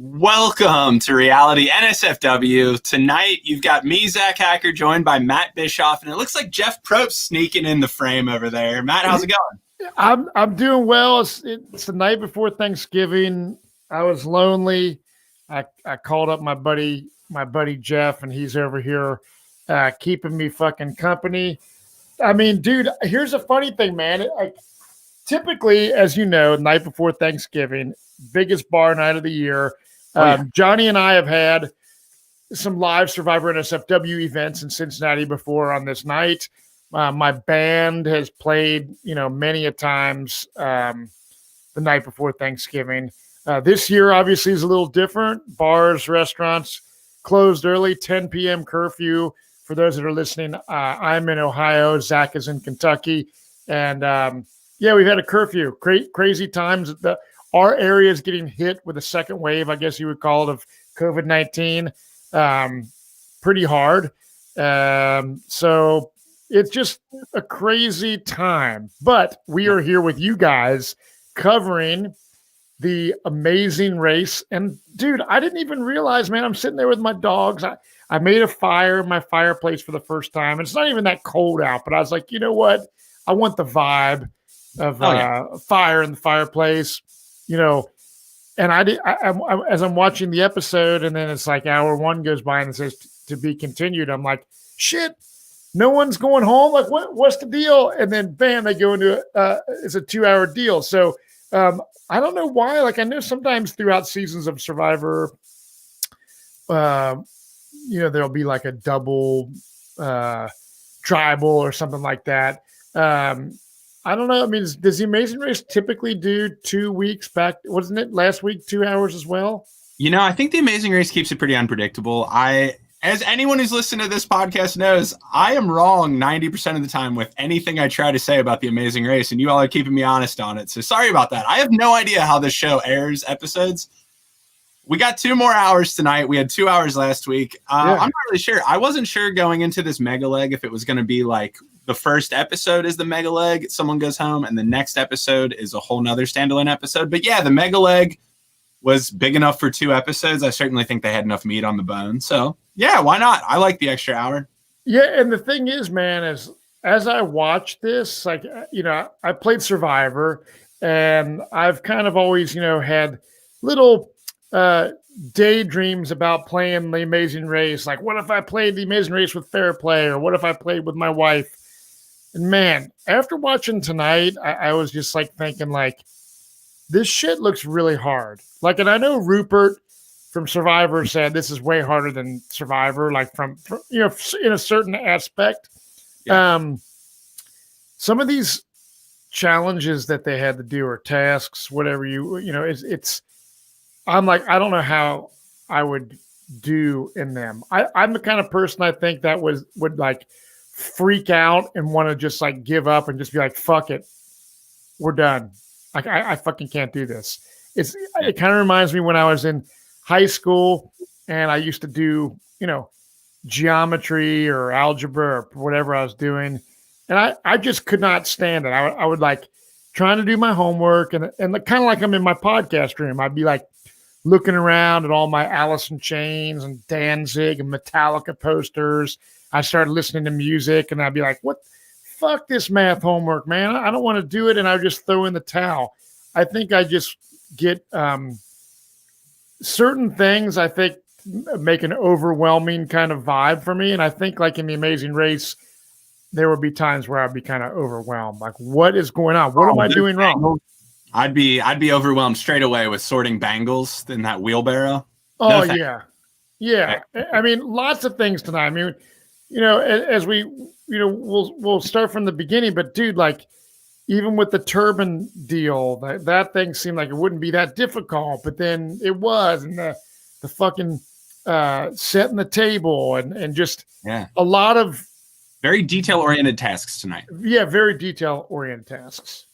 Welcome to Reality NSFW. Tonight, you've got me, Zach Hacker, joined by Matt Bischoff, and it looks like Jeff Probst sneaking in the frame over there. Matt, how's it going? I'm doing well. It's the night before Thanksgiving. I was lonely. I called up my buddy Jeff, and he's over here keeping me fucking company. I mean, dude, here's a funny thing, man. Typically, as you know, night before Thanksgiving, biggest bar night of the year. Johnny and I have had some live Survivor NSFW events in Cincinnati before on this night. My band has played, many a times the night before Thanksgiving. This year, obviously, is a little different. Bars, restaurants closed early, 10 p.m. curfew. For those that are listening, I'm in Ohio. Zach is in Kentucky. And, we've had a curfew. Crazy times. Our area is getting hit with a second wave, I guess you would call it, of COVID-19 pretty hard. So it's just a crazy time. But we are here with you guys covering the amazing race. And, dude, I didn't even realize, man, I'm sitting there with my dogs. I made a fire in my fireplace for the first time. It's not even that cold out, but I was like, you know what? I want the vibe of fire in the fireplace. And as I'm watching the episode, and then it's like hour one goes by and it says to be continued. I'm like, shit, no one's going home. Like, what's the deal? And then bam, they go into it's a 2-hour deal. So I don't know why. Like, I know sometimes throughout seasons of Survivor, there'll be like a double tribal or something like that. I don't know. I mean, does the Amazing Race typically do 2 weeks back? Wasn't it last week 2 hours as well? I think the Amazing Race keeps it pretty unpredictable. As anyone who's listened to this podcast knows, I am wrong 90% of the time with anything I try to say about the Amazing Race, and you all are keeping me honest on it. So sorry about that. I have no idea how this show airs episodes. We got 2 more hours tonight. We had 2 hours last week. I'm not really sure. I wasn't sure going into this mega leg if it was going to be like the first episode is the mega leg, someone goes home, and the next episode is a whole nother standalone episode. But yeah, the mega leg was big enough for 2 episodes. I certainly think they had enough meat on the bone. So yeah, why not? I like the extra hour. Yeah, and the thing is, man, as I watch this, like, I played Survivor, and I've kind of always, had little daydreams about playing the Amazing Race. Like, what if I played the Amazing Race with fair play, or what if I played with my wife? And man, after watching tonight, I was just like thinking, like, this shit looks really hard. Like, and I know Rupert from Survivor said this is way harder than Survivor, like from in a certain aspect. Yeah. Some of these challenges that they had to do, or tasks, whatever it's. I'm like, I don't know how I would do in them. I'm the kind of person I think that would like freak out and want to just like give up and just be like, fuck it, we're done. Like, I fucking can't do this. It kind of reminds me when I was in high school and I used to do, geometry or algebra or whatever I was doing. And I just could not stand it. I would like trying to do my homework and kind of like I'm in my podcast room. I'd be like looking around at all my Alice in Chains and Danzig and Metallica posters. I started listening to music and I'd be like, fuck this math homework, man. I don't want to do it. And I would just throw in the towel. I think I just get certain things, I think, make an overwhelming kind of vibe for me. And I think like in the Amazing Race, there would be times where I'd be kind of overwhelmed. Like, what is going on? What am I doing wrong? I'd be overwhelmed straight away with sorting Bangles in that wheelbarrow. Oh, no, yeah. I mean, lots of things tonight. I mean, as we, we'll start from the beginning, but dude, like, even with the turban deal, that thing seemed like it wouldn't be that difficult, but then it was, and the fucking setting the table and just a lot of very detail-oriented tasks tonight. Yeah, very detail-oriented tasks.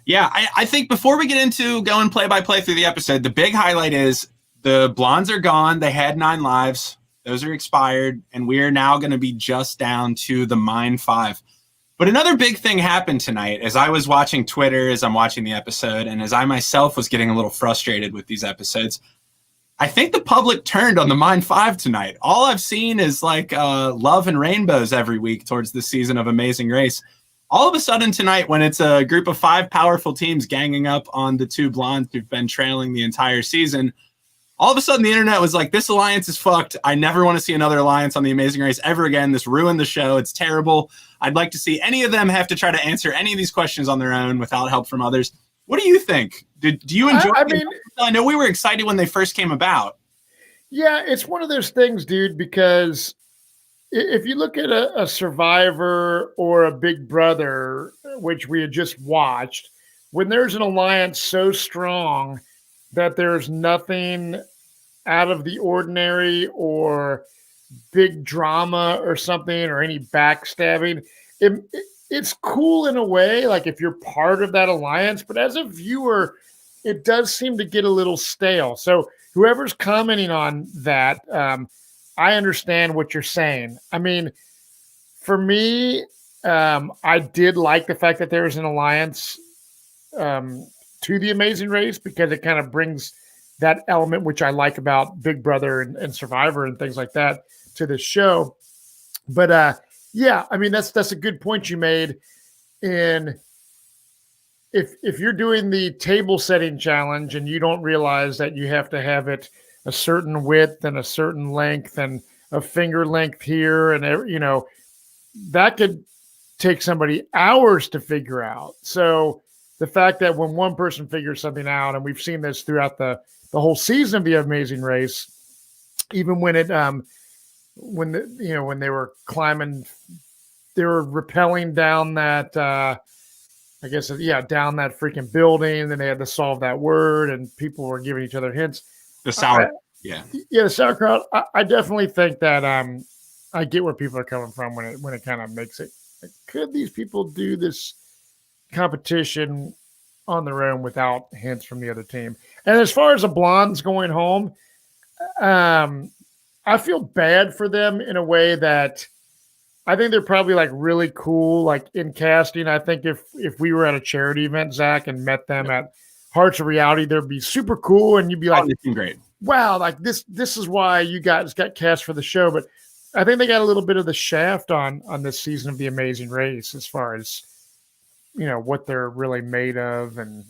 Yeah, I think before we get into going play-by-play through the episode, the big highlight is the blondes are gone. They had 9 lives. Those are expired, and we are now going to be just down to the Mine 5. But another big thing happened tonight as I was watching Twitter, as I'm watching the episode, and as I myself was getting a little frustrated with these episodes. I think the public turned on the Mind 5 tonight. All I've seen is like love and rainbows every week towards this season of Amazing Race. All of a sudden tonight, when it's a group of 5 powerful teams ganging up on the 2 blondes who've been trailing the entire season, all of a sudden the internet was like, this alliance is fucked. I never want to see another alliance on the Amazing Race ever again. This ruined the show. It's terrible. I'd like to see any of them have to try to answer any of these questions on their own without help from others. What do you think? Do you enjoy I know we were excited when they first came about. Yeah, it's one of those things, dude, because if you look at a Survivor or a Big Brother, which we had just watched, when there's an alliance so strong that there's nothing out of the ordinary or big drama or something or any backstabbing, it's cool in a way, like if you're part of that alliance, but as a viewer, it does seem to get a little stale. So whoever's commenting on that, I understand what you're saying. I mean, for me, I did like the fact that there was an alliance to the Amazing Race because it kind of brings that element, which I like about Big Brother and Survivor and things like that, to the show. But yeah, I mean, that's a good point you made. In if you're doing the table setting challenge and you don't realize that you have to have it a certain width and a certain length and a finger length here, and you know, that could take somebody hours to figure out. So the fact that when one person figures something out, and we've seen this throughout the whole season of the Amazing Race, even when it when they were climbing, they were rappelling down that down that freaking building, and they had to solve that word, and people were giving each other hints. The sauerkraut. I definitely think that I get where people are coming from when it kind of makes it. Like, could these people do this competition on their own without hints from the other team? And as far as the blondes going home, I feel bad for them in a way that I think they're probably like really cool, like in casting. I think if we were at a charity event, Zach, and met them at Hearts of Reality, they'd be super cool, and you'd be like, great. Wow, like this is why you guys got cast for the show. But I think they got a little bit of the shaft on this season of The Amazing Race as far as, you know, what they're really made of, and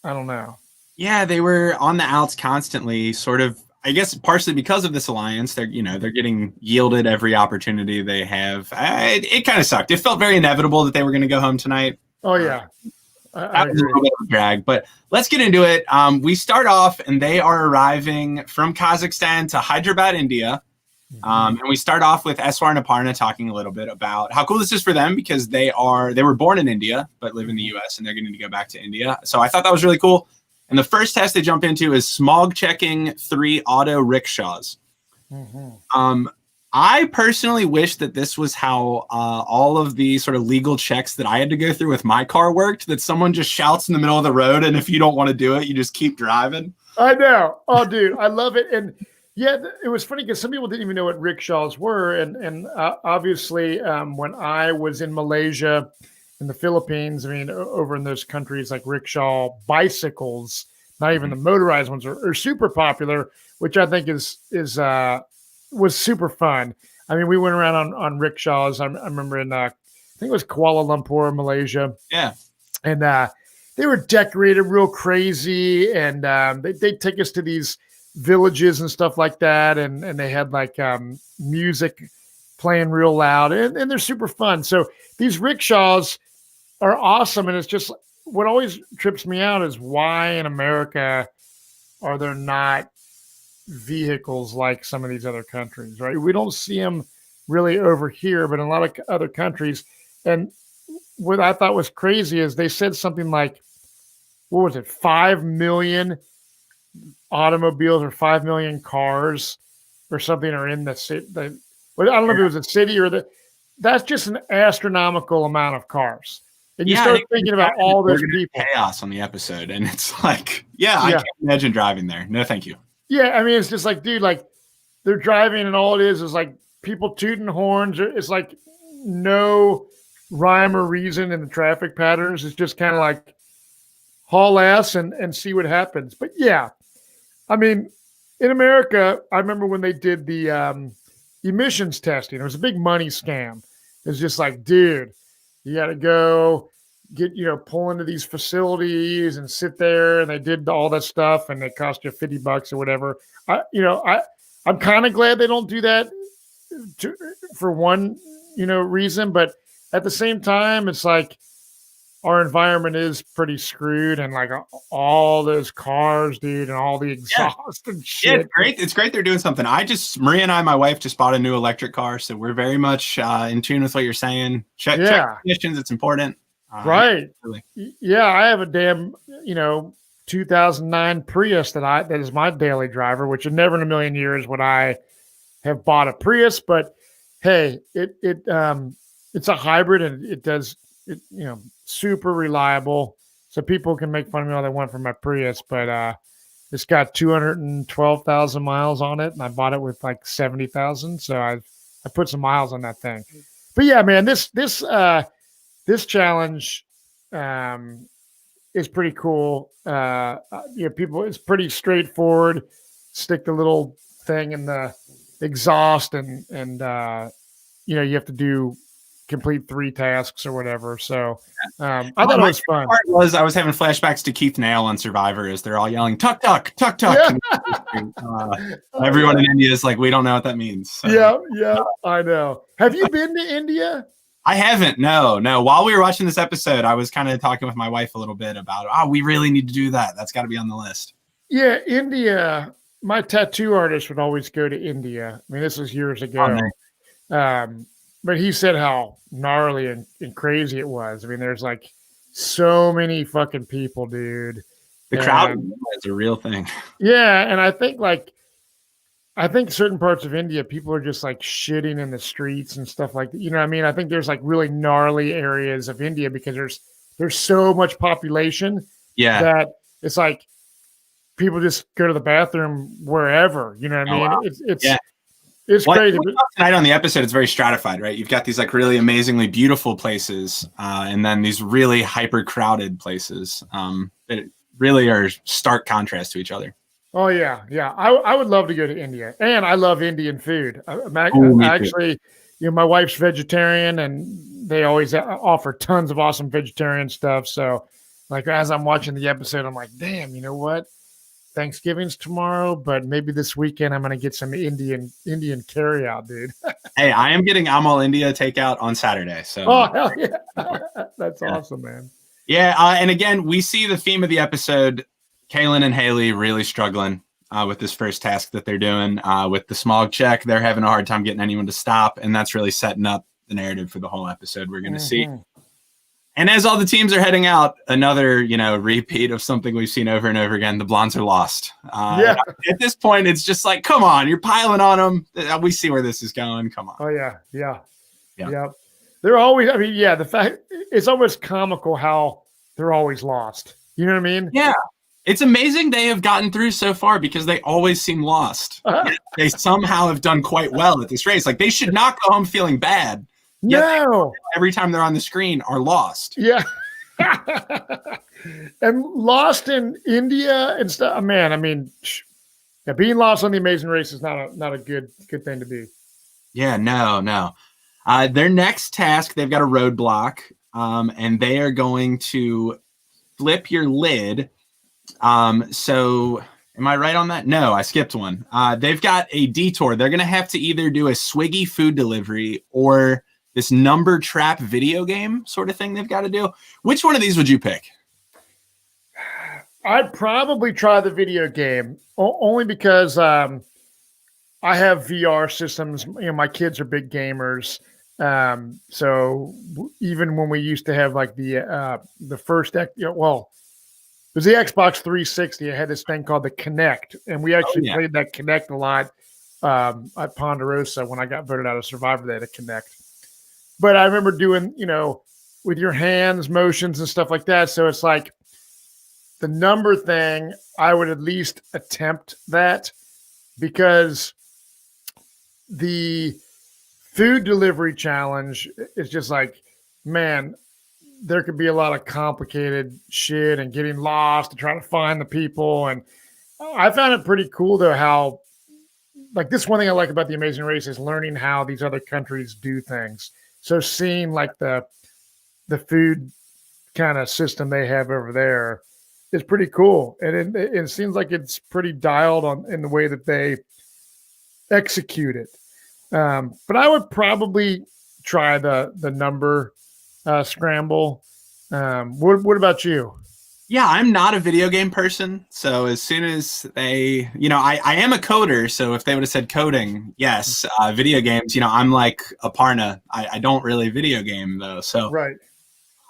I don't know. Yeah, they were on the outs constantly, sort of, I guess partially because of this alliance. They're getting yielded every opportunity they have. It kind of sucked. It felt very inevitable that they were going to go home tonight. Oh yeah. That was a little bit of a drag, but let's get into it. We start off, and they are arriving from Kazakhstan to Hyderabad, India. And we start off with Eswar and Aparna talking a little bit about how cool this is for them because they were born in India but live in the US, and they're going to go back to India. So I thought that was really cool. And the first test they jump into is smog checking 3 auto rickshaws. I personally wish that this was how all of the sort of legal checks that I had to go through with my car worked, that someone just shouts in the middle of the road, and if you don't want to do it, you just keep driving. I know. Oh, dude, I love it. And yeah, it was funny because some people didn't even know what rickshaws were. And obviously, when I was in Malaysia, in the Philippines, I mean, over in those countries, like rickshaw bicycles, not even the motorized ones, are super popular, which I think was super fun. I mean, we went around on rickshaws. I remember in, I think it was Kuala Lumpur, Malaysia. Yeah. And they were decorated real crazy. And they'd take us to these villages and stuff like that. And they had like music playing real loud. And they're super fun. So these rickshaws are awesome. And it's just, what always trips me out is why in America are there not vehicles like some of these other countries, right? We don't see them really over here, but in a lot of other countries. And what I thought was crazy is they said something like, what was it, 5 million automobiles or 5 million cars or something are in the city. I don't know if it was a city or that's just an astronomical amount of cars. And you start thinking about all those people. Chaos on the episode. And it's like, I can't imagine driving there. No, thank you. Yeah, I mean, it's just like, dude, like they're driving and all it is like people tooting horns. It's like no rhyme or reason in the traffic patterns. It's just kind of like haul ass and see what happens. But yeah, I mean, in America, I remember when they did the emissions testing. It was a big money scam. It's just like, dude, you got to go get, pull into these facilities and sit there. And they did all that stuff and they cost you $50 or whatever. I'm kind of glad they don't do that for one, reason. But at the same time, it's like our environment is pretty screwed and like all those cars, dude, and all the exhaust and shit. Yeah, it's great. It's great they're doing something. Maria and I, my wife, just bought a new electric car. So we're very much in tune with what you're saying. Check emissions. It's important. Right. Really. Yeah. I have a damn, 2009 Prius that is my daily driver, which never in a million years would I have bought a Prius, but hey, it's a hybrid and it does, super reliable. So people can make fun of me all they want for my Prius, but it's got 212,000 miles on it, and I bought it with like 70,000. So I put some miles on that thing. But yeah, man, this challenge is pretty cool. People, it's pretty straightforward. Stick the little thing in the exhaust, and you have to complete 3 tasks or whatever. So I thought it was fun. I was having flashbacks to Keith Nail on Survivor as they're all yelling "tuck tuck tuck tuck." Yeah. Everyone in India is like, we don't know what that means. So. Yeah, I know. Have you been to India? I haven't. No. While we were watching this episode, I was kind of talking with my wife a little bit about, we really need to do that. That's got to be on the list. Yeah, India. My tattoo artist would always go to India. I mean, this was years ago. But he said how gnarly and crazy it was. I mean, there's like so many fucking people, dude. The crowd is a real thing. Yeah, and I think certain parts of India, people are just like shitting in the streets and stuff like that. You know what I mean? I think there's like really gnarly areas of India because there's so much population that it's like people just go to the bathroom wherever. You know what I mean? Wow. It's crazy. Tonight on the episode, it's very stratified, right? You've got these like really amazingly beautiful places, and then these really hyper crowded places that really are stark contrast to each other. Oh yeah. I would love to go to India, and I love Indian food. Actually, my wife's vegetarian, and they always offer tons of awesome vegetarian stuff. So, like as I'm watching the episode, I'm like, damn, you know what? Thanksgiving's tomorrow, but maybe this weekend I'm going to get some Indian carry out, dude. Hey, I'm all India takeout on Saturday. So, hell yeah. That's awesome, man. Yeah. And again, we see the theme of the episode, Kaylin and Haley really struggling with this first task that they're doing with the smog check. They're having a hard time getting anyone to stop. And that's really setting up the narrative for the whole episode we're going to see. And as all the teams are heading out, another, repeat of something we've seen over and over again. The blondes are lost. At this point, it's just like, come on, you're piling on them. We see where this is going. Come on. Oh, yeah. They're always, the fact, it's almost comical how they're always lost. You know what I mean? Yeah. It's amazing they have gotten through so far because they always seem lost. They somehow have done quite well at this race. Like, they should not go home feeling bad. No, every time they're on the screen are lost. Yeah. And lost in India and stuff. Man, being lost on the Amazing Race is not a good thing to be. Yeah, no. Their next task, they've got a roadblock, and they are going to flip your lid. So am I right on that? No, I skipped one. They've got a detour. They're going to have to either do a Swiggy food delivery or this number trap video game sort of thing they've got to do. Which one of these would you pick? I'd probably try the video game only because I have VR systems. My kids are big gamers. So even when we used to have like the first, it was the Xbox 360. I had this thing called the Kinect, and we actually played that Kinect a lot at Ponderosa when I got voted out of Survivor. They had a Kinect. But I remember doing, with your hands, motions and stuff like that. So it's like the number thing, I would at least attempt that because the food delivery challenge is just like, man, there could be a lot of complicated shit and getting lost and trying to find the people. And I found it pretty cool though how like this one thing I like about the Amazing Race is learning how these other countries do things. So seeing like the food kind of system they have over there is pretty cool, and it seems like it's pretty dialed on in the way that they execute it. But I would probably try the number scramble. What about you? Yeah, I'm not a video game person. So as soon as they, I am a coder. So if they would have said coding, yes, video games, I'm like Aparna. I don't really video game though. So Right.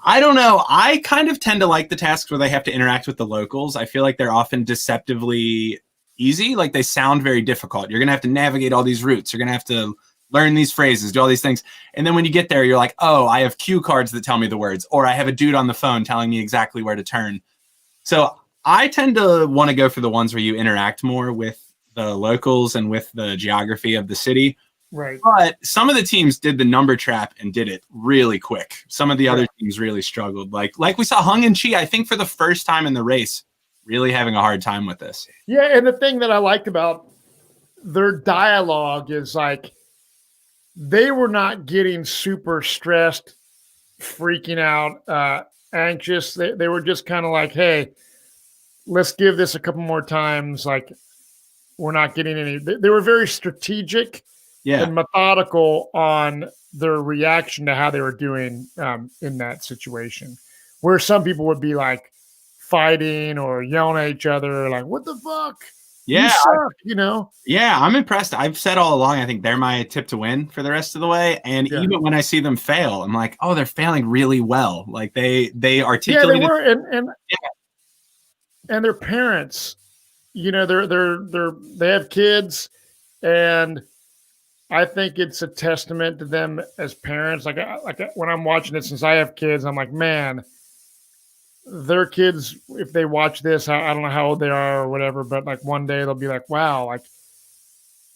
I don't know. I kind of tend to like the tasks where they have to interact with the locals. I feel like they're often deceptively easy. Like they sound very difficult. You're going to have to navigate all these routes. You're going to have to learn these phrases, do all these things. And then when you get there, you're like, oh, I have cue cards that tell me the words, or I have a dude on the phone telling me exactly where to turn. So I tend to want to go for the ones where you interact more with the locals and with the geography of the city. Right. But some of the teams did the number trap and did it really quick. Some of the other teams really struggled. Like we saw Hung and Chi, I think for the first time in the race, really having a hard time with this. Yeah, and the thing that I liked about their dialogue is like they were not getting super stressed, freaking out, anxious. They were just kind of like, hey, let's give this a couple more times. Like we're not getting any. They were very strategic and methodical on their reaction to how they were doing in that situation, where some people would be like fighting or yelling at each other, like, what the fuck? Yeah. You suck, Yeah, I'm impressed. I've said all along, I think they're my tip to win for the rest of the way. And even when I see them fail, I'm like, oh, they're failing really well. Like they articulated. Yeah, they were, and their parents, they have kids, and I think it's a testament to them as parents. Like when I'm watching it, since I have kids, I'm like, man, their kids, if they watch this, I don't know how old they are or whatever, but like one day they'll be like, wow, like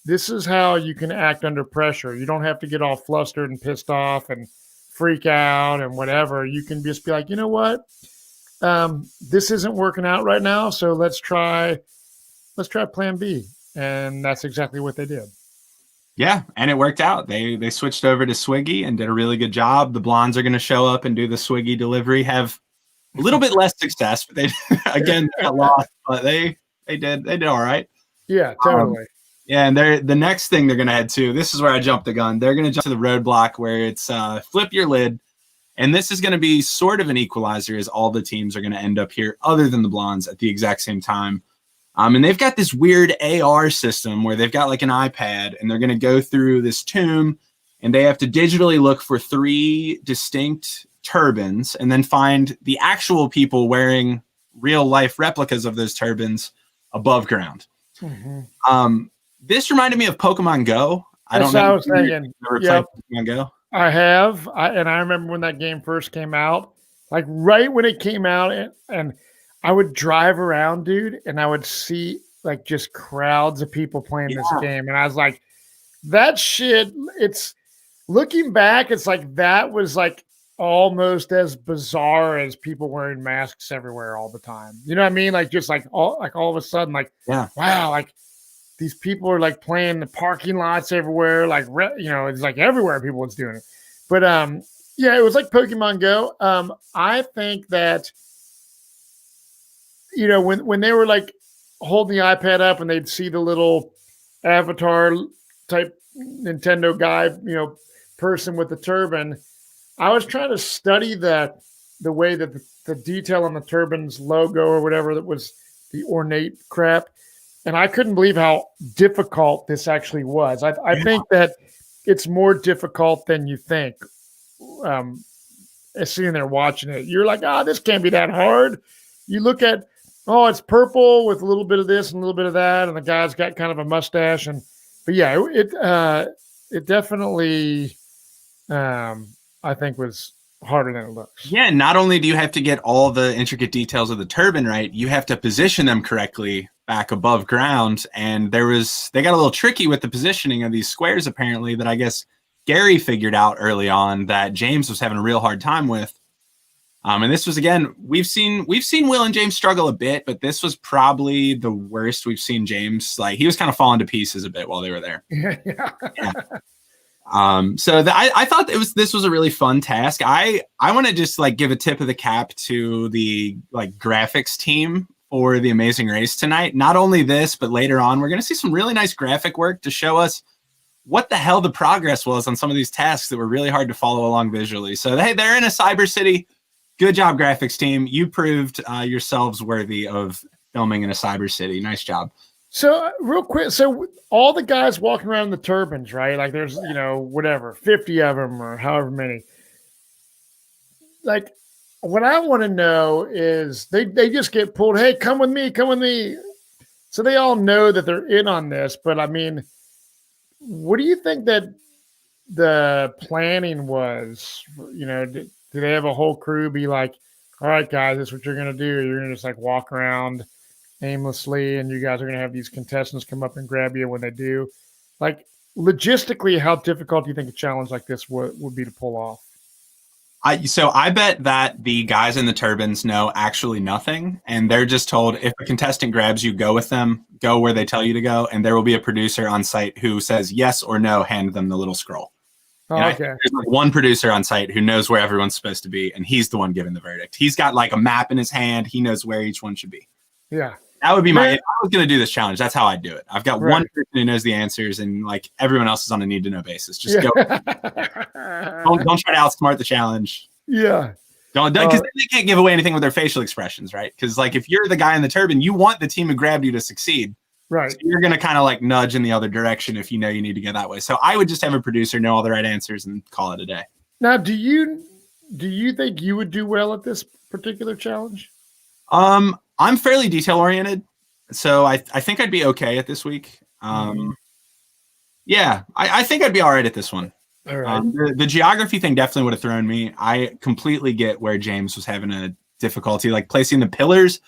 this is how you can act under pressure. You don't have to get all flustered and pissed off and freak out and whatever. You can just be like, you know what? This isn't working out right now. So let's try plan B. And that's exactly what they did. Yeah, and it worked out. They switched over to Swiggy and did a really good job. The blondes are going to show up and do the Swiggy delivery. Have a little bit less success, but they again got lost. But they did all right. Yeah, totally. Yeah, and the next thing they're going to head to. This is where I jumped the gun. They're going to jump to the roadblock where it's flip your lid, and this is going to be sort of an equalizer, as all the teams are going to end up here, other than the blondes, at the exact same time. And they've got this weird AR system where they've got like an iPad, and they're going to go through this tomb, and they have to digitally look for 3 distinct turbans and then find the actual people wearing real life replicas of those turbans above ground. Mm-hmm. This reminded me of Pokemon Go. I don't know. I was thinking. Played Pokemon Go? I have. And I remember when that game first came out, like right when it came out, and I would drive around, dude, and I would see like just crowds of people playing this game. And I was like, that shit, it's looking back, it's like that was like almost as bizarre as people wearing masks everywhere all the time. You know what I mean? Like just like all of a sudden, like, wow, like these people are like playing the parking lots everywhere. Like, it's like everywhere people was doing it. But yeah, it was like Pokemon Go. I think that, when they were like holding the iPad up and they'd see the little avatar type Nintendo guy, person with the turban, I was trying to study the way that the detail on the turban's logo or whatever that was the ornate crap. And I couldn't believe how difficult this actually was. I think that it's more difficult than you think. Sitting there watching it, you're like, this can't be that hard. You look at, it's purple with a little bit of this and a little bit of that, and the guy's got kind of a mustache. But yeah, it definitely, I think was harder than it looks. Yeah, not only do you have to get all the intricate details of the turban right, you have to position them correctly back above ground. And they got a little tricky with the positioning of these squares, apparently, that I guess Gary figured out early on that James was having a real hard time with. And this was, again, we've seen Will and James struggle a bit, but this was probably the worst we've seen James. Like, he was kind of falling to pieces a bit while they were there. Yeah. So I thought this was a really fun task. I want to just like give a tip of the cap to the like graphics team for the Amazing Race tonight. Not only this, but later on, we're going to see some really nice graphic work to show us what the hell the progress was on some of these tasks that were really hard to follow along visually. So they're in a cyber city. Good job, graphics team. You proved yourselves worthy of filming in a cyber city. Nice job. So real quick, so all the guys walking around in the turbans, right? Like there's, whatever, 50 of them or however many. Like what I want to know is they just get pulled. Hey, come with me, come with me. So they all know that they're in on this. But I mean, what do you think that the planning was? Do they have a whole crew be like, all right, guys, this is what you're going to do. You're going to just like walk around aimlessly and you guys are going to have these contestants come up and grab you when they do. Like logistically, how difficult do you think a challenge like this would be to pull off? So I bet that the guys in the turbans know actually nothing. And they're just told if a contestant grabs you, go with them, go where they tell you to go. And there will be a producer on site who says yes or no, hand them the little scroll. Oh, okay. There's like one producer on site who knows where everyone's supposed to be, and he's the one giving the verdict. He's got like a map in his hand. He knows where each one should be. Yeah. That would be if I was going to do this challenge, that's how I'd do it. I've got one person who knows the answers, and like everyone else is on a need to know basis. Just go. don't try to outsmart the challenge. Yeah. Don't because they can't give away anything with their facial expressions, right? Because like if you're the guy in the turban, you want the team who grabbed you to succeed. Right. So you're going to kind of like nudge in the other direction if you know you need to go that way. So I would just have a producer know all the right answers and call it a day. Now, do you think you would do well at this particular challenge? I'm fairly detail oriented, so I think I'd be okay at this week. Yeah, I think I'd be all right at this one. All right. The geography thing definitely would have thrown me. I completely get where James was having a difficulty, like placing the pillars.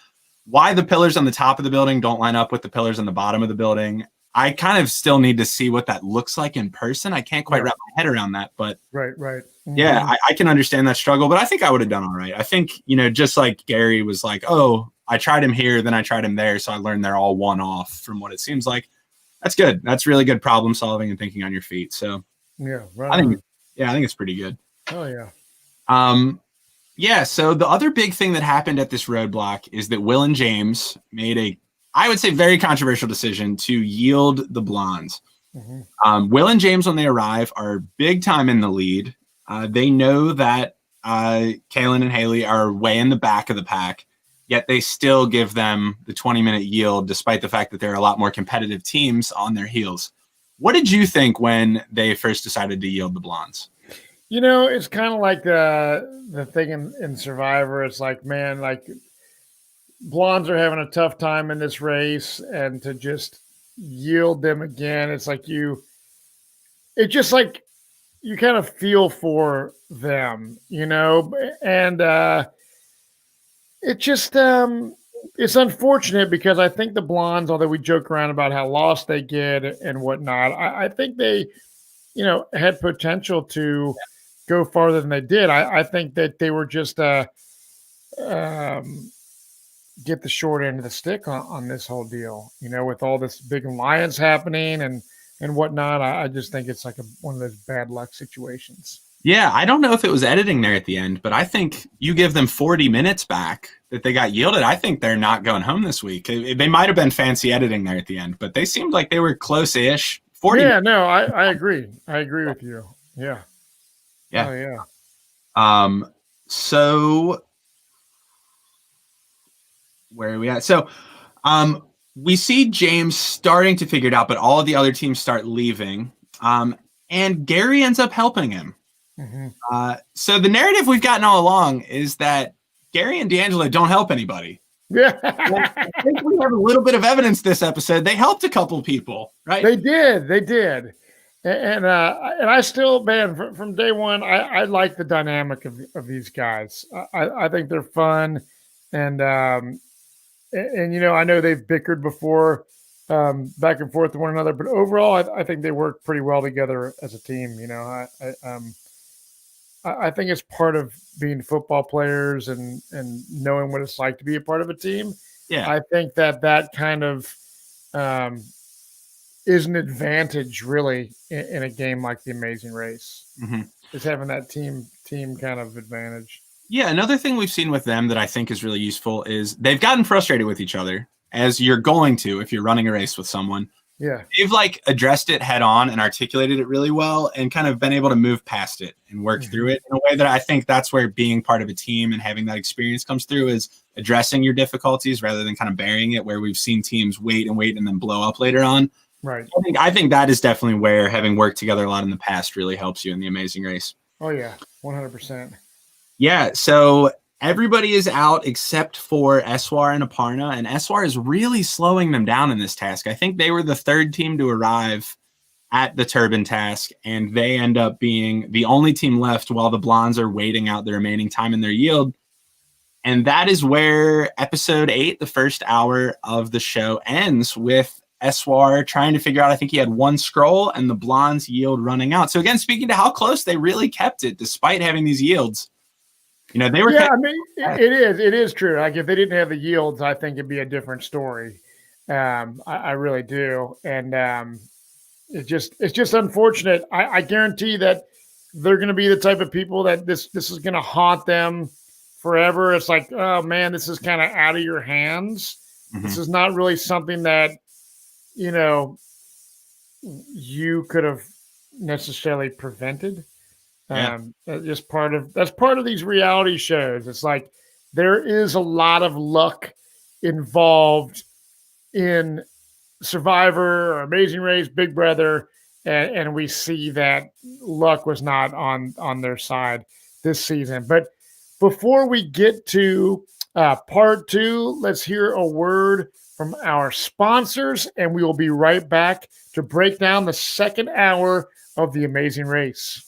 Why the pillars on the top of the building don't line up with the pillars on the bottom of the building. I kind of still need to see what that looks like in person. I can't quite wrap my head around that, but right. Mm-hmm. Yeah, I can understand that struggle, but I think I would have done all right. I think, just like Gary was like, oh, I tried him here, then I tried him there. So I learned they're all one off from what it seems like. That's good. That's really good problem solving and thinking on your feet. So yeah, right. I think it's pretty good. Oh yeah. Yeah. So the other big thing that happened at this roadblock is that Will and James made I would say, very controversial decision to yield the blondes. Mm-hmm. Will and James, when they arrive, are big time in the lead. They know that Kaylin and Haley are way in the back of the pack, yet they still give them the 20-minute yield, despite the fact that there are a lot more competitive teams on their heels. What did you think when they first decided to yield the blondes? It's kind of like the thing in Survivor. It's like, man, like blondes are having a tough time in this race, and to just yield them again, it's like you kind of feel for them, and it just it's unfortunate because I think the blondes, although we joke around about how lost they get and whatnot, I think they, had potential to go farther than they did. I think that they were just get the short end of the stick on this whole deal, with all this big alliance happening and whatnot. I just think it's like one of those bad luck situations. Yeah, I don't know if it was editing there at the end, but I think you give them 40 minutes back that they got yielded. I think they're not going home this week. They might have been fancy editing there at the end, but they seemed like they were close-ish. 40 Yeah, no, I agree. I agree with you. Yeah. Yeah. Oh, yeah. So where are we at? So we see James starting to figure it out, but all of the other teams start leaving. And Gary ends up helping him. Mm-hmm. So the narrative we've gotten all along is that Gary and D'Angelo don't help anybody. Yeah. I think we have a little bit of evidence this episode. They helped a couple people, right? They did. And I still, man, from day one, I like the dynamic of these guys. I think they're fun. And I know they've bickered before, back and forth to one another, but overall, I think they work pretty well together as a team. I think it's part of being football players and knowing what it's like to be a part of a team. Yeah. I think that kind of is an advantage really in a game like the Amazing Race. Mm-hmm. Is having that team kind of advantage. Yeah, another thing we've seen with them that I think is really useful is they've gotten frustrated with each other, as you're going to if you're running a race with someone. Yeah. They've like addressed it head on and articulated it really well and kind of been able to move past it and work through it in a way that I think that's where being part of a team and having that experience comes through, is addressing your difficulties rather than kind of burying it, where we've seen teams wait and then blow up later on. Right. I think that is definitely where having worked together a lot in the past really helps you in the Amazing Race. Oh yeah, 100%. Yeah, so everybody is out except for Eswar and Aparna, and Eswar is really slowing them down in this task. I think they were the third team to arrive at the turban task, and they end up being the only team left while the blondes are waiting out the remaining time in their yield. And that is where episode 8, the first hour of the show, ends with Eswar trying to figure out, I think he had one scroll and the blondes yield running out. So again, speaking to how close they really kept it despite having these yields. You know, they were. Yeah, I mean, it is true. Like if they didn't have the yields, I think it'd be a different story. I really do, and it's just unfortunate. I guarantee that they're going to be the type of people that this is going to haunt them forever. It's like, oh man, this is kind of out of your hands. Mm-hmm. This is not really something that you could have necessarily prevented. That's part of these reality shows. It's like there is a lot of luck involved in Survivor or Amazing Race, Big Brother, and we see that luck was not on their side this season. But before we get to part 2, let's hear a word from our sponsors, and we will be right back to break down the second hour of the Amazing Race.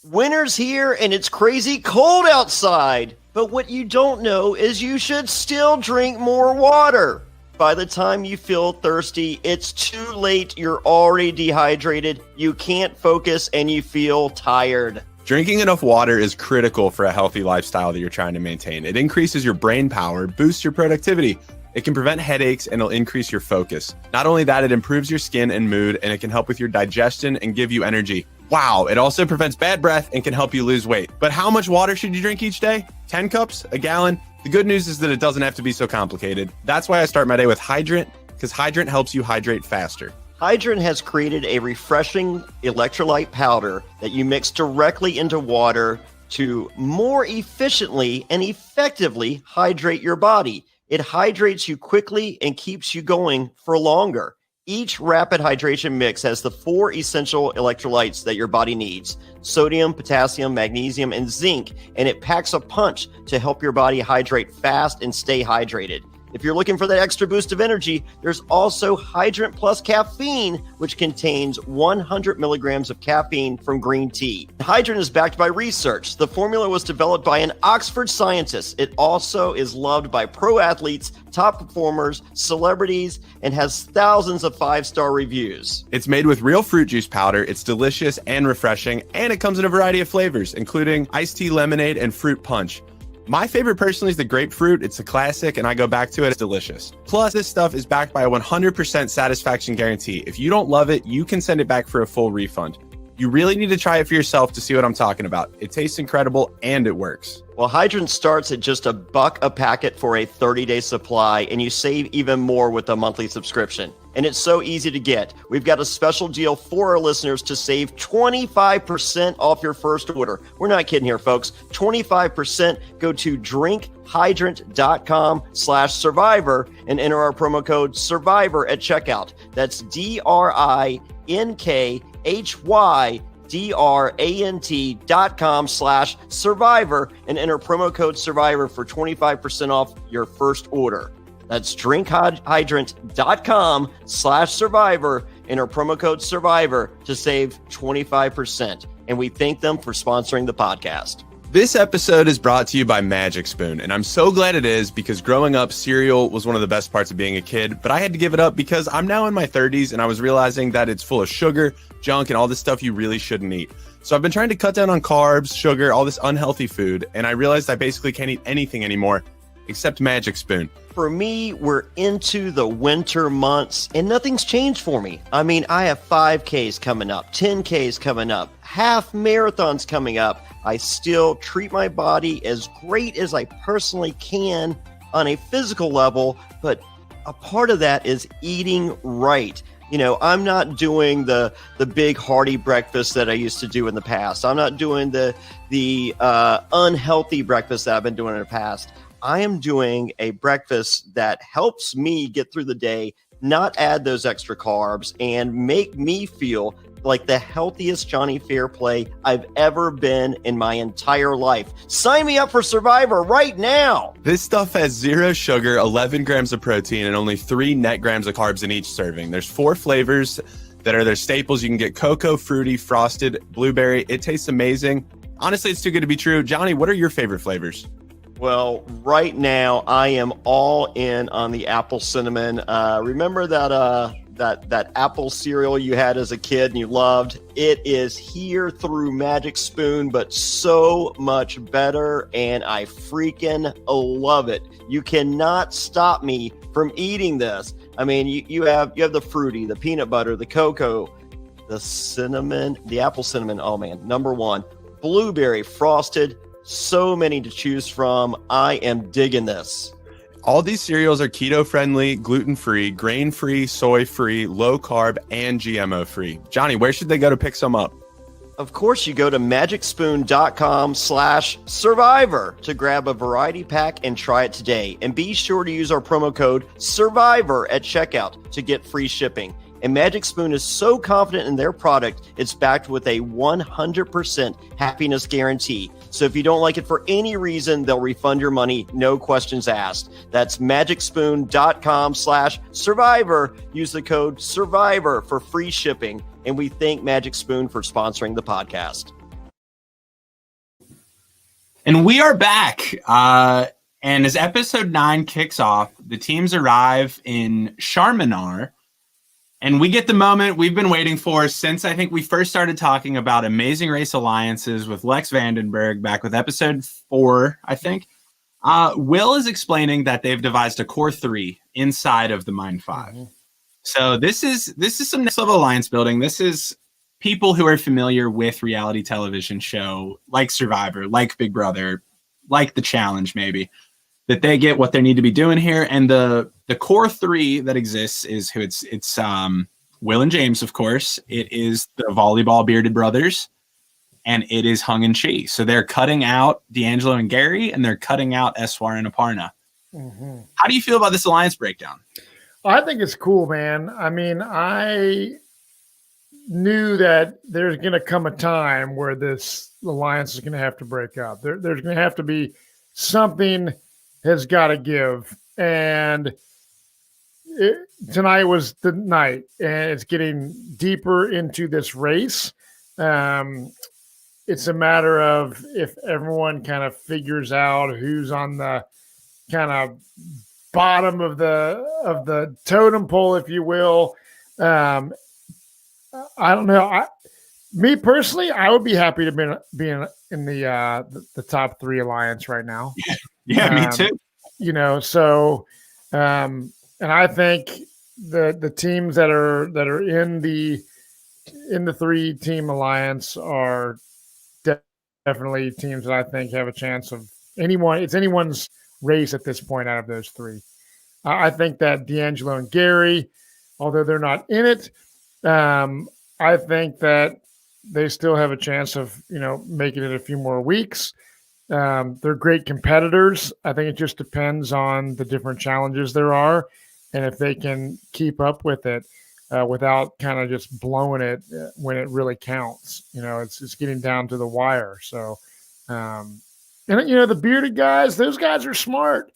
Winter's here and it's crazy cold outside, but what you don't know is you should still drink more water. By the time you feel thirsty, it's too late. You're already dehydrated, you can't focus, and you feel tired. Drinking enough water is critical for a healthy lifestyle that you're trying to maintain. It increases your brain power, boosts your productivity. It can prevent headaches and it'll increase your focus. Not only that, it improves your skin and mood, and it can help with your digestion and give you energy. Wow, it also prevents bad breath and can help you lose weight. But how much water should you drink each day? 10 cups? A gallon? The good news is that it doesn't have to be so complicated. That's why I start my day with Hydrant, because Hydrant helps you hydrate faster. Hydrant has created a refreshing electrolyte powder that you mix directly into water to more efficiently and effectively hydrate your body. It hydrates you quickly and keeps you going for longer. Each rapid hydration mix has the 4 essential electrolytes that your body needs: sodium, potassium, magnesium, and zinc, and it packs a punch to help your body hydrate fast and stay hydrated. If you're looking for that extra boost of energy, there's also Hydrant Plus Caffeine, which contains 100 milligrams of caffeine from green tea. Hydrant is backed by research. The formula was developed by an Oxford scientist. It also is loved by pro athletes, top performers, celebrities, and has thousands of 5-star reviews. It's made with real fruit juice powder. It's delicious and refreshing, and it comes in a variety of flavors, including iced tea lemonade and fruit punch. My favorite personally is the grapefruit. It's a classic and I go back to it. It's delicious. Plus, this stuff is backed by a 100% satisfaction guarantee. If you don't love it, you can send it back for a full refund. You really need to try it for yourself to see what I'm talking about. It tastes incredible and it works. Well, Hydrant starts at just $1 a packet for a 30-day supply, and you save even more with a monthly subscription. And it's so easy to get. We've got a special deal for our listeners to save 25% off your first order. We're not kidding here, folks. 25%. Go to drinkhydrant.com/survivor and enter our promo code SURVIVOR at checkout. That's drinkhydrant.com/survivor and enter promo code SURVIVOR for 25% off your first order. That's drinkhydrant.com/survivor. Enter promo code SURVIVOR to save 25%. And we thank them for sponsoring the podcast. This episode is brought to you by Magic Spoon, and I'm so glad it is because growing up, cereal was one of the best parts of being a kid, but I had to give it up because I'm now in my 30s and I was realizing that it's full of sugar, junk, and all this stuff you really shouldn't eat. So I've been trying to cut down on carbs, sugar, all this unhealthy food, and I realized I basically can't eat anything anymore except Magic Spoon. For me, we're into the winter months and nothing's changed for me. I mean, I have 5Ks coming up, 10Ks coming up, half marathons coming up. I still treat my body as great as I personally can on a physical level, but a part of that is eating right. You know, I'm not doing the big hearty breakfast that I used to do in the past. I'm not doing the unhealthy breakfast that I've been doing in the past. I am doing a breakfast that helps me get through the day, not add those extra carbs, and make me feel like the healthiest Johnny Fairplay I've ever been in my entire life. Sign me up for Survivor right now. This stuff has 0 sugar, 11 grams of protein, and only 3 net grams of carbs in each serving. There's 4 flavors that are their staples. You can get cocoa, fruity, frosted, blueberry. It tastes amazing. Honestly, it's too good to be true. Johnny, what are your favorite flavors? Well, right now I am all in on the apple cinnamon. Remember that apple cereal you had as a kid and you loved? It is here through Magic Spoon, but so much better, and I freaking love it. You cannot stop me from eating this. I mean, you have the fruity, the peanut butter, the cocoa, the cinnamon, the apple cinnamon. Oh man, number one, blueberry frosted. So many to choose from. I am digging this. All these cereals are keto-friendly, gluten-free, grain-free, soy-free, low-carb, and GMO-free. Johnny, where should they go to pick some up? Of course, you go to magicspoon.com/survivor to grab a variety pack and try it today. And be sure to use our promo code SURVIVOR at checkout to get free shipping. And Magic Spoon is so confident in their product, it's backed with a 100% happiness guarantee. So if you don't like it for any reason, they'll refund your money, no questions asked. That's magicspoon.com/survivor. Use the code SURVIVOR for free shipping. And we thank Magic Spoon for sponsoring the podcast. And we are back. And as episode 9 kicks off, the teams arrive in Charminar. And we get the moment we've been waiting for since I think we first started talking about Amazing Race Alliances with Lex Vandenberg back with episode 4, I think. Will is explaining that they've devised a core 3 inside of the Mind 5. Mm-hmm. So this is some next level alliance building. This is people who are familiar with reality television show like Survivor, like Big Brother, like The Challenge maybe, that they get what they need to be doing here. And the core 3 that exists is who it's Will and James, of course. It is the volleyball bearded brothers, and it is Hung and Chi. So they're cutting out D'Angelo and Gary, and they're cutting out Eswar and Aparna. Mm-hmm. How do you feel about this alliance breakdown? I think it's cool, man. I mean, I knew that there's going to come a time where this alliance is going to have to break up. There's going to have to be something has got to give. And tonight was the night, and it's getting deeper into this race. It's a matter of if everyone kind of figures out who's on the kind of bottom of the totem pole, if you will. I don't know. Me personally, I would be happy to be in the top 3 alliance right now. Yeah, me too. You know, so and I think the teams that are in the 3-team alliance are definitely teams that I think have a chance of anyone. It's anyone's race at this point out of those 3. I think that D'Angelo and Gary, although they're not in it, I think that they still have a chance of, making it a few more weeks. They're great competitors. I think it just depends on the different challenges there are and if they can keep up with it without kind of just blowing it when it really counts. It's getting down to the wire. So, the bearded guys, those guys are smart.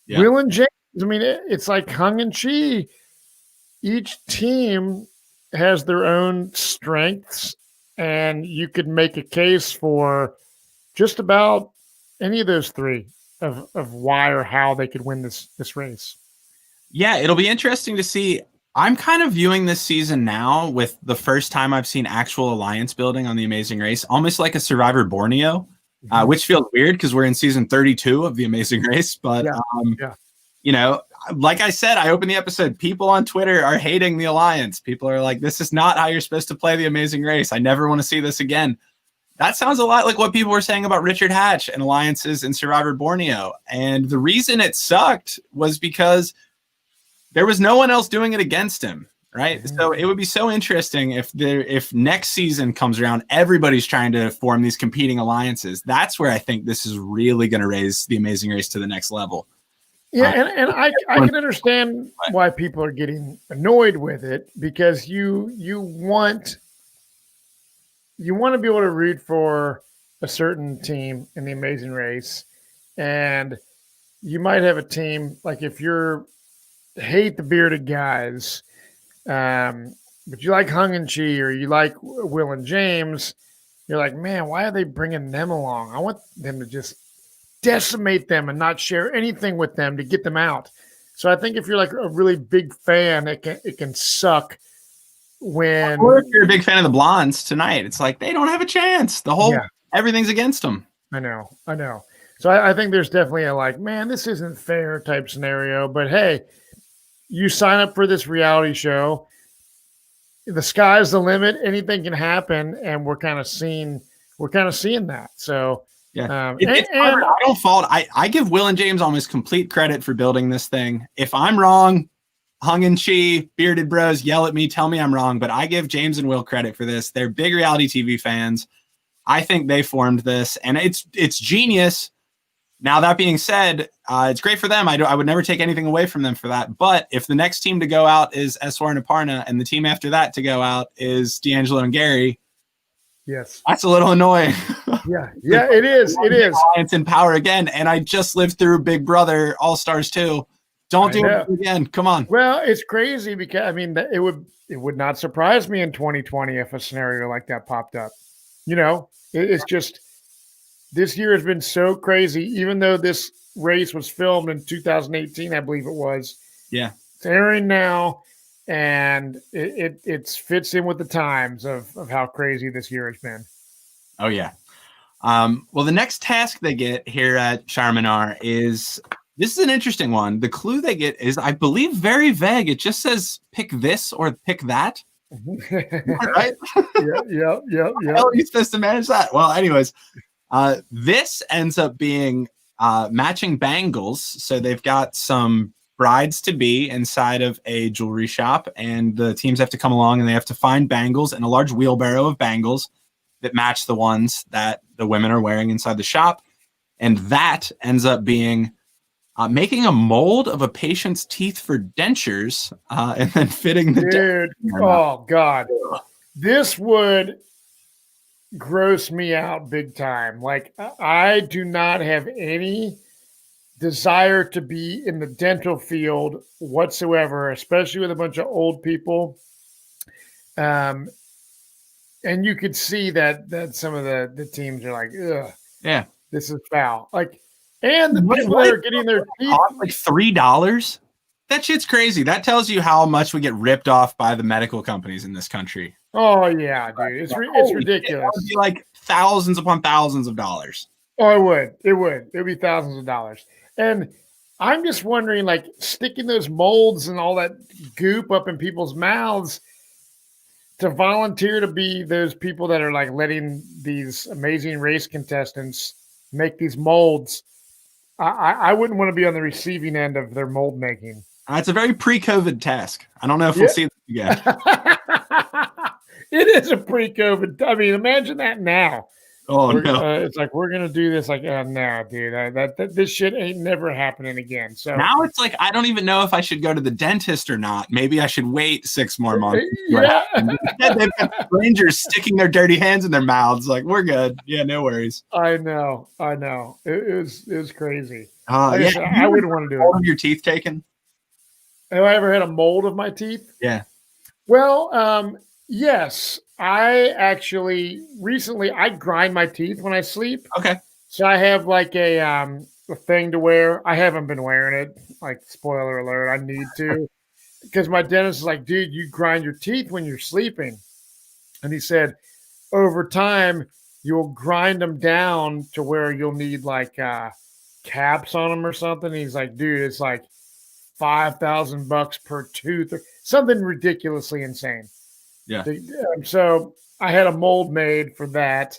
Yeah. Will and James, I mean, it's like Hung and Chi. Each team has their own strengths, and you could make a case for just about any of those three of why or how they could win this race. Yeah, it'll be interesting to see. I'm kind of viewing this season now with the first time I've seen actual alliance building on The Amazing Race, almost like a Survivor Borneo, which feels weird because we're in season 32 of The Amazing Race. But, you know, like I said, I opened the episode. People on Twitter are hating the alliance. People are like, this is not how you're supposed to play The Amazing Race. I never want to see this again. That sounds a lot like what people were saying about Richard Hatch and alliances in Survivor Borneo. And the reason it sucked was because there was no one else doing it against him, right? So it would be so interesting if next season comes around, everybody's trying to form these competing alliances. That's where I think this is really going to raise The Amazing Race to the next level. Yeah, and I can understand why people are getting annoyed with it, because you want to be able to root for a certain team in The Amazing Race, and you might have a team like if you're hate the bearded guys, but you like Hung and Chi or you like Will and James, you're like, man, why are they bringing them along? I want them to just decimate them and not share anything with them to get them out. So I think if you're like a really big fan, it can suck when. Or if you're a big fan of the Blondes tonight, it's like they don't have a chance. Everything's against them. I know. So I think there's definitely a like, man, this isn't fair type scenario. But hey, you sign up for this reality show. The sky's the limit. Anything can happen, and we're kind of seeing that. So yeah, I don't fault. I give Will and James almost complete credit for building this thing. If I'm wrong, Hung and Chi, bearded bros, yell at me, tell me I'm wrong. But I give James and Will credit for this. They're big reality TV fans. I think they formed this, and it's genius. Now, that being said, it's great for them. I would never take anything away from them for that. But if the next team to go out is Eswar and Aparna, and the team after that to go out is D'Angelo and Gary, yes, that's a little annoying. Yeah, it is. It is. Alliance in power again, and I just lived through Big Brother All Stars 2. Don't do it again. Come on. Well, it's crazy because I mean it would not surprise me in 2020 if a scenario like that popped up. You know, it's just. This year has been so crazy, even though this race was filmed in 2018, I believe it was. Yeah. It's airing now, and it fits in with the times of how crazy this year has been. Oh, yeah. Well, the next task they get here at Charminar is, this is an interesting one. The clue they get is, I believe, very vague. It just says, pick this or pick that. Right? Yeah. How are you supposed to manage that? Well, anyways. This ends up being matching bangles. So they've got some brides to be inside of a jewelry shop, and the teams have to come along and they have to find bangles and a large wheelbarrow of bangles that match the ones that the women are wearing inside the shop. And that ends up being making a mold of a patient's teeth for dentures and then fitting the dude. Oh God, this would gross me out big time. Like, I do not have any desire to be in the dental field whatsoever, especially with a bunch of old people. And you could see that some of the teams are like, ugh, yeah, this is foul. Like, and the people that are getting their teeth like $3. That shit's crazy. That tells you how much we get ripped off by the medical companies in this country. Oh yeah, dude, it's ridiculous. It would be like thousands upon thousands of dollars. Oh, it would be thousands of dollars. And I'm just wondering, like, sticking those molds and all that goop up in people's mouths to volunteer to be those people that are like letting these Amazing Race contestants make these molds. I wouldn't want to be on the receiving end of their mold making. It's a very pre-COVID task. I don't know if we'll see this again. It is a pre-COVID. I mean, imagine that now. Oh, no. It's like, we're going to do this. Like, no, dude, this shit ain't never happening again. So now it's like, I don't even know if I should go to the dentist or not. Maybe I should wait 6 more months. Yeah. They've got strangers sticking their dirty hands in their mouths. Like, we're good. Yeah, no worries. I know. It was crazy. Yeah. I wouldn't want to do it. Have your teeth taken? Have I ever had a mold of my teeth? Yeah. Well, yes. I actually recently I grind my teeth when I sleep. Okay. So I have like a thing to wear. I haven't been wearing it. Like, spoiler alert, I need to, because my dentist is like, dude, you grind your teeth when you're sleeping, and he said over time you'll grind them down to where you'll need like caps on them or something. He's like, dude, it's like $5,000 per tooth or something ridiculously insane. Yeah. So I had a mold made for that.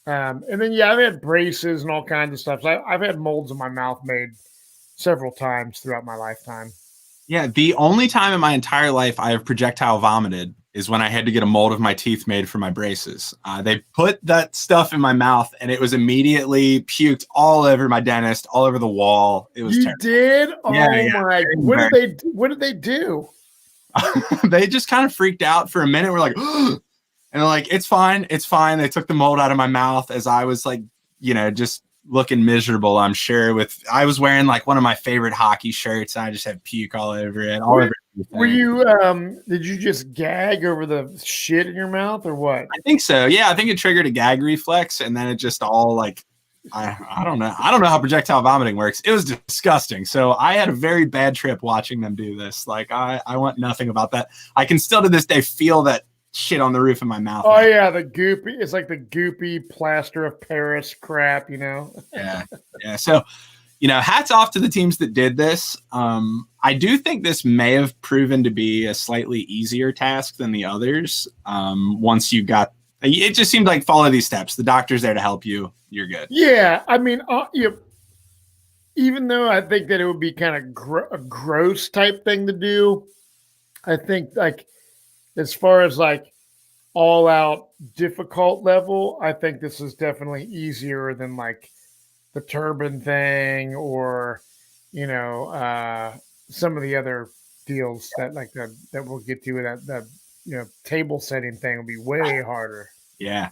And then, yeah, I've had braces and all kinds of stuff. So I've had molds in my mouth made several times throughout my lifetime. Yeah. The only time in my entire life I have projectile vomited is when I had to get a mold of my teeth made for my braces. They put that stuff in my mouth and it was immediately puked all over my dentist, all over the wall. It was terrible. Did? Oh Yeah, my! What did they do? They just kind of freaked out for a minute. We're like, and they're like, it's fine. It's fine. They took the mold out of my mouth as I was like, just looking miserable, I'm sure. I was wearing like one of my favorite hockey shirts. And I just had puke all over it. Were you, did you just gag over the shit in your mouth or what? I think so. Yeah. I think it triggered a gag reflex and then it just all like, I don't know. I don't know how projectile vomiting works. It was disgusting. So I had a very bad trip watching them do this. Like I want nothing about that. I can still to this day feel that shit on the roof of my mouth. Oh yeah, the goopy. It's like the goopy plaster of Paris crap, Yeah. So, hats off to the teams that did this. I do think this may have proven to be a slightly easier task than the others. Once you got, it just seemed like follow these steps. The doctor's there to help you. You're good. Yeah, I mean, even though I think that it would be kind of a gross type thing to do, I think like as far as like all out difficult level, I think this is definitely easier than like the turban thing or some of the other deals that we'll get to. That table setting thing will be way harder. Yeah.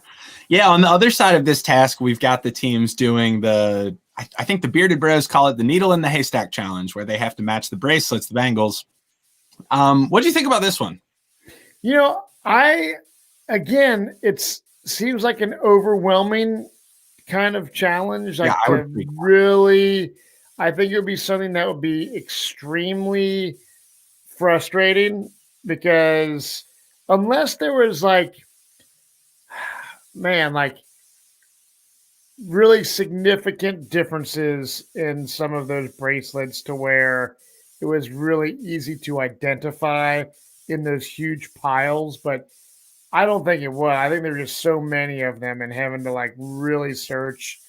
On the other side of this task, we've got the teams doing I think the Bearded Bros call it the needle in the haystack challenge, where they have to match the bracelets, the Bangles. What do you think about this one? It seems like an overwhelming kind of challenge. Like I think it would be something that would be extremely frustrating because unless there was like really significant differences in some of those bracelets to where it was really easy to identify in those huge piles, but I don't think it would. I think there's just so many of them and having to like really search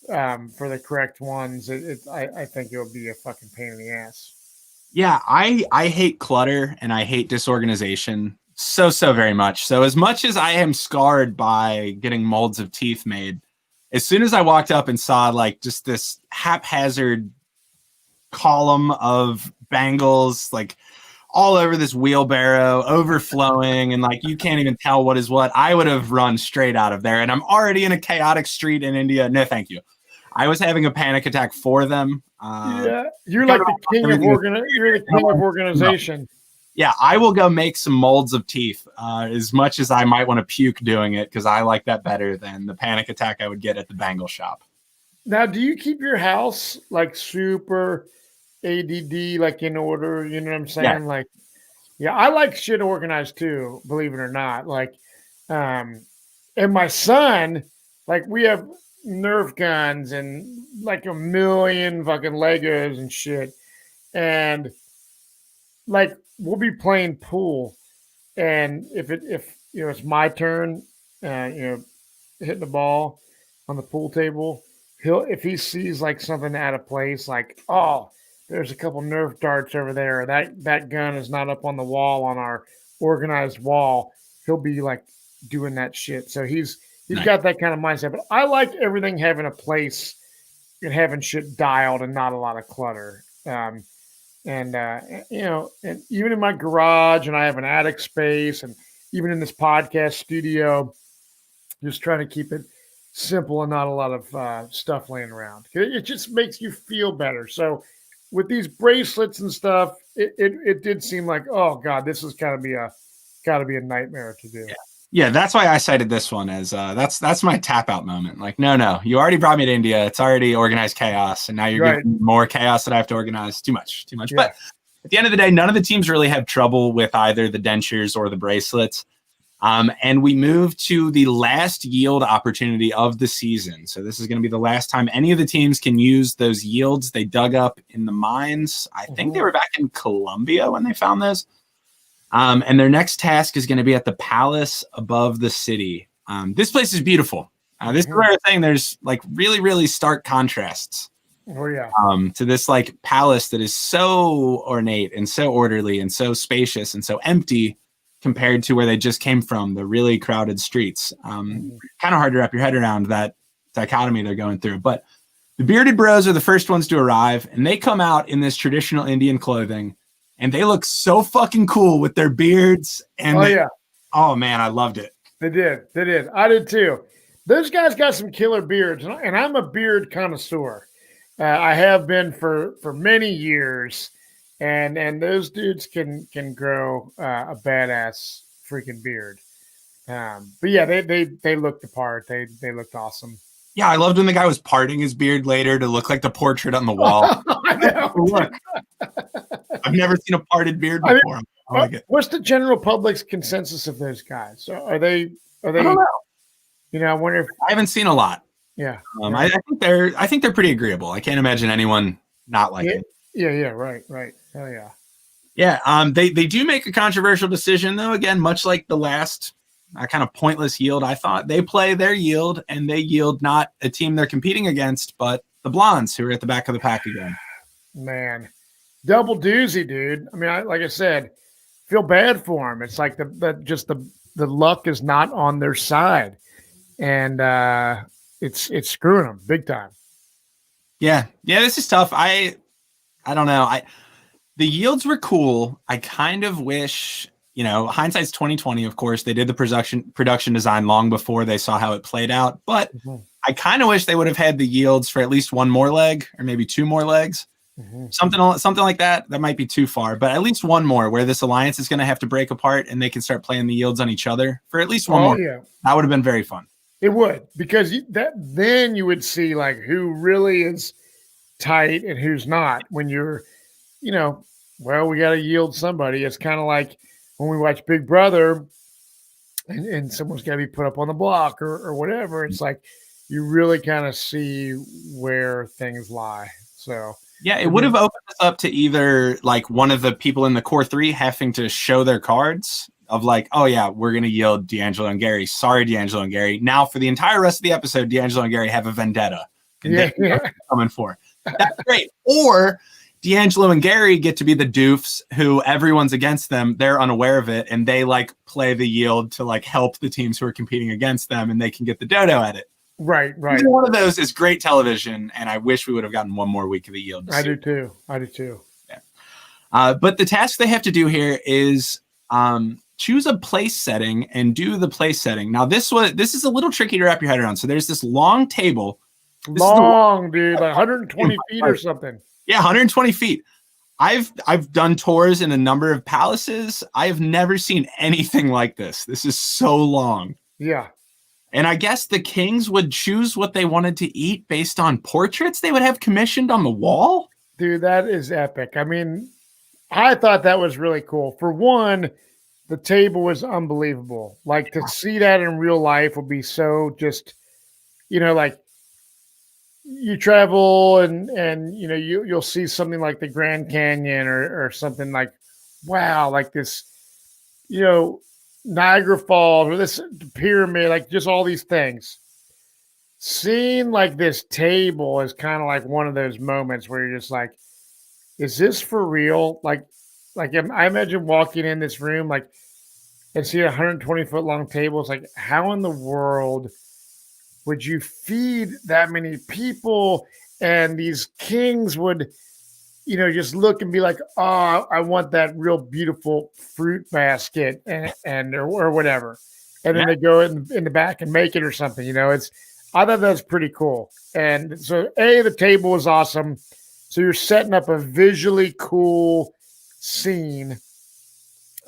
for the correct ones. I think it would be a fucking pain in the ass. Yeah, I hate clutter and I hate disorganization so very much. So as much as I am scarred by getting molds of teeth made, as soon as I walked up and saw like just this haphazard column of Bangles like all over this wheelbarrow overflowing and like you can't even tell what is what, I would have run straight out of there. And I'm already in a chaotic street in India. No, thank you. I was having a panic attack for them. You're like the king of organization. Yeah, I will go make some molds of teeth as much as I might want to puke doing it because I like that better than the panic attack I would get at the Bangle shop. Now, do you keep your house like super ADD, like in order? You know what I'm saying? Yeah. I like shit organized too, believe it or not. Like, and my son, like we have Nerf guns and like a million fucking Legos and shit. And like, we'll be playing pool, and if it's my turn, hitting the ball on the pool table, if he sees like something out of place, like there's a couple Nerf darts over there, that gun is not up on the wall on our organized wall, he'll be like doing that shit. So he's got that kind of mindset. But I like everything having a place and having shit dialed and not a lot of clutter. And even in my garage, and I have an attic space, and even in this podcast studio, just trying to keep it simple and not a lot of stuff laying around. It just makes you feel better. So with these bracelets and stuff, it did seem like, oh God, this is gotta be a nightmare to do. Yeah, that's why I cited this one as that's my tap out moment. Like, no, you already brought me to India. It's already organized chaos, and now you're Right. giving me more chaos that I have to organize. Too much. Yeah. But at the end of the day, none of the teams really have trouble with either the dentures or the bracelets. And we move to the last yield opportunity of the season. So this is going to be the last time any of the teams can use those yields they dug up in the mines. I think they were back in Colombia when they found those. And their next task is going to be at the palace above the city. This place is beautiful. This is where I was saying there's like really, really stark contrasts. Oh yeah. To this like palace that is so ornate and so orderly and so spacious and so empty compared to where they just came from, the really crowded streets. Kind of hard to wrap your head around that dichotomy they're going through. But the bearded bros are the first ones to arrive, and they come out in this traditional Indian clothing. And they look so fucking cool with their beards. And oh man, I loved it. They did. I did too. Those guys got some killer beards, and I'm a beard connoisseur. I have been for many years, and those dudes can grow a badass freaking beard. But yeah, they looked the part. They looked awesome. Yeah, I loved when the guy was parting his beard later to look like the portrait on the wall. I know. Look. I've never seen a parted beard before. I like it. What's the general public's consensus of those guys? So are they? I don't know. I wonder if I haven't seen a lot. Yeah. I think they're pretty agreeable. I can't imagine anyone not liking it. Yeah. Right. Hell yeah. Yeah. They do make a controversial decision though. Again, much like the last kind of pointless yield, I thought they play their yield and they yield not a team they're competing against, but the blondes who are at the back of the pack again. Man, double doozy, dude. I mean, like I said, feel bad for them. It's like the luck is not on their side, and it's screwing them big time. Yeah. This is tough. I don't know. The yields were cool. I kind of wish, hindsight's 2020. Of course, they did the production design long before they saw how it played out. But I kind of wish they would have had the yields for at least one more leg or maybe two more legs. Something like that. That might be too far, but at least one more where this alliance is going to have to break apart and they can start playing the yields on each other for at least one more. Yeah. That would have been very fun. It would, because then you would see like who really is tight and who's not when you're, we got to yield somebody. It's kind of like when we watch Big Brother and someone's got to be put up on the block or whatever. It's like you really kind of see where things lie. So yeah, it would have opened us up to either like one of the people in the core three having to show their cards of like, oh yeah, we're going to yield D'Angelo and Gary. Sorry, D'Angelo and Gary. Now for the entire rest of the episode, D'Angelo and Gary have a vendetta. And coming for. That's great. Or D'Angelo and Gary get to be the doofs who everyone's against them. They're unaware of it. And they like play the yield to like help the teams who are competing against them and they can get the dodo at it. Right. Either one of those is great television, and I wish we would have gotten one more week of the yield. I do too. Yeah. But the task they have to do here is choose a place setting and do the place setting. Now, this is a little tricky to wrap your head around. So there's this long table. Dude, like 120 feet or something. Yeah, 120 feet. I've done tours in a number of palaces. I have never seen anything like this. This is so long. Yeah. And I guess the kings would choose what they wanted to eat based on portraits they would have commissioned on the wall. Dude, that is epic. I mean, I thought that was really cool. For one, the table was unbelievable. Like to see that in real life would be so just, like you travel and you'll see something like the Grand Canyon or something like, wow, like this, Niagara Falls or this pyramid, like just all these things. Seeing like this table is kind of like one of those moments where you're just like, is this for real? Like I imagine walking in this room, and see a 120-foot long table. It's like, how in the world would you feed that many people? And these kings would, just look and be like, oh, I want that real beautiful fruit basket or whatever. And then they go in the back and make it or something, I thought that's pretty cool. And so the table was awesome. So you're setting up a visually cool scene.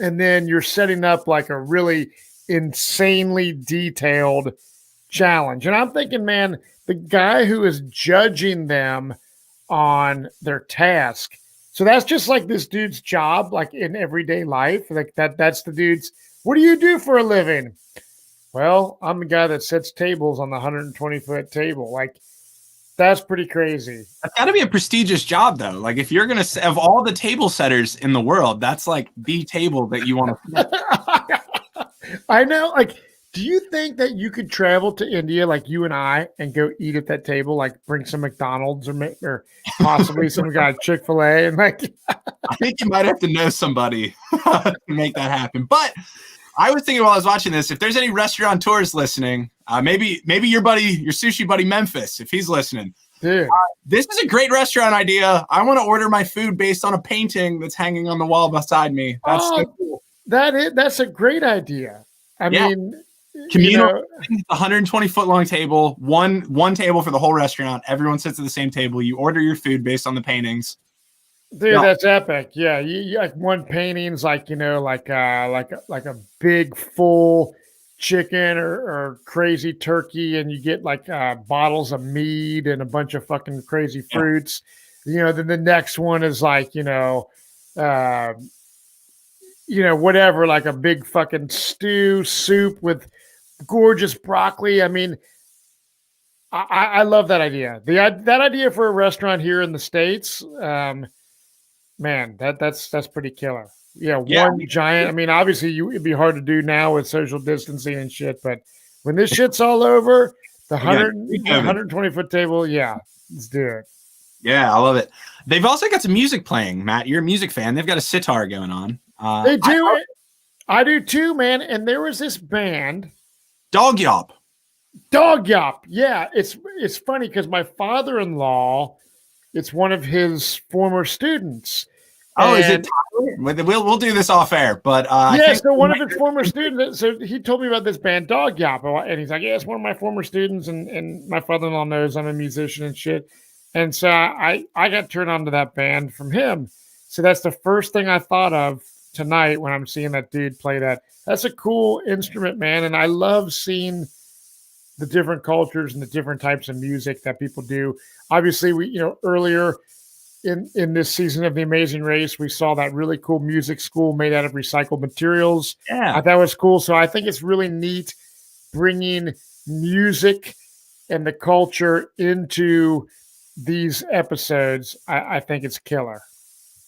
And then you're setting up like a really insanely detailed challenge. And I'm thinking, man, the guy who is judging them on their task. So that's just like this dude's job, like in everyday life. Like that's the dude's, what do you do for a living? Well, I'm the guy that sets tables on the 120-foot table. Like, that's pretty crazy. That's got to be a prestigious job, though. Like, if you're going to, of all the table setters in the world, that's like the table that you want to. I know. Like, do you think that you could travel to India, like you and I, and go eat at that table? Like, bring some McDonald's or possibly some guy Chick-fil-A, and like. I think you might have to know somebody to make that happen. But I was thinking while I was watching this, if there's any restaurateurs listening, maybe your sushi buddy Memphis, if he's listening. Dude. This is a great restaurant idea. I want to order my food based on a painting that's hanging on the wall beside me. That's so cool. That's a great idea. I mean, communal, 120-foot long table, one table for the whole restaurant. Everyone sits at the same table. You order your food based on the paintings. Dude, that's epic. Yeah, you like one painting's like, like a big full chicken or crazy turkey, and you get like bottles of mead and a bunch of fucking crazy fruits. Then the next one is like, whatever, like a big fucking soup with gorgeous broccoli. I mean, I love that idea. That idea for a restaurant here in the States, man, that's pretty killer. One giant. I mean, obviously, it'd be hard to do now with social distancing and shit, but when this shit's all over, the 120-foot table, let's do it. Yeah, I love it. They've also got some music playing. Matt, you're a music fan. They've got a sitar going on. They do. I do too, man. And there was this band, Dog Yop. Yeah, it's funny because my father-in-law, it's one of his former students. Oh, is it Tyler? We'll do this off air, but so one of his former students. So he told me about this band, Dog Yop, and he's like, it's one of my former students, and my father-in-law knows I'm a musician and shit. And so I got turned on to that band from him. So that's the first thing I thought of tonight when I'm seeing that dude play that. That's a cool instrument, man, and I love seeing the different cultures and the different types of music that people do. Obviously, we earlier in this season of The Amazing Race, we saw that really cool music school made out of recycled materials. Yeah, that was cool. So I think it's really neat bringing music and the culture into these episodes. I think it's killer.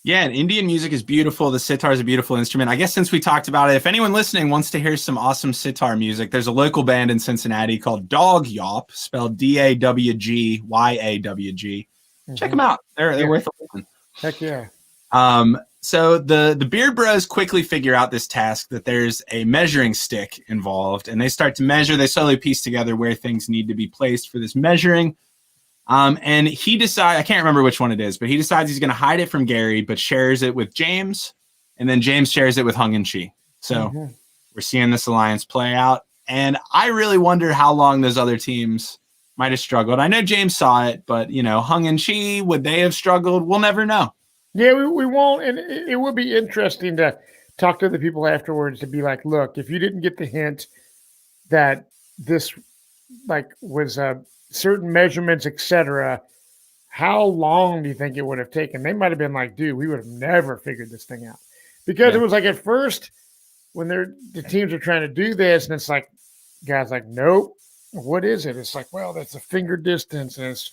Yeah, and Indian music is beautiful. The sitar is a beautiful instrument. I guess since we talked about it, if anyone listening wants to hear some awesome sitar music, there's a local band in Cincinnati called Dog Yop, spelled DAWGYAWG. Mm-hmm. Check them out. They're worth a listen. Heck yeah. So the Beard Bros quickly figure out this task that there's a measuring stick involved, and they start to measure. They slowly piece together where things need to be placed for this measuring. And he decides, I can't remember which one it is, but he decides he's going to hide it from Gary, but shares it with James, and then James shares it with Hung and Chi. So we're seeing this alliance play out, and I really wonder how long those other teams might have struggled. I know James saw it, but Hung and Chi, would they have struggled? We'll never know. Yeah, we won't, and it would be interesting to talk to the people afterwards to be like, look, if you didn't get the hint that this was certain measurements, etc., how long do you think it would have taken? They might have been like, dude, we would have never figured this thing out. Because it was like at first when the teams are trying to do this, and it's like, guys like, nope, what is it? It's like, well, that's a finger distance, and it's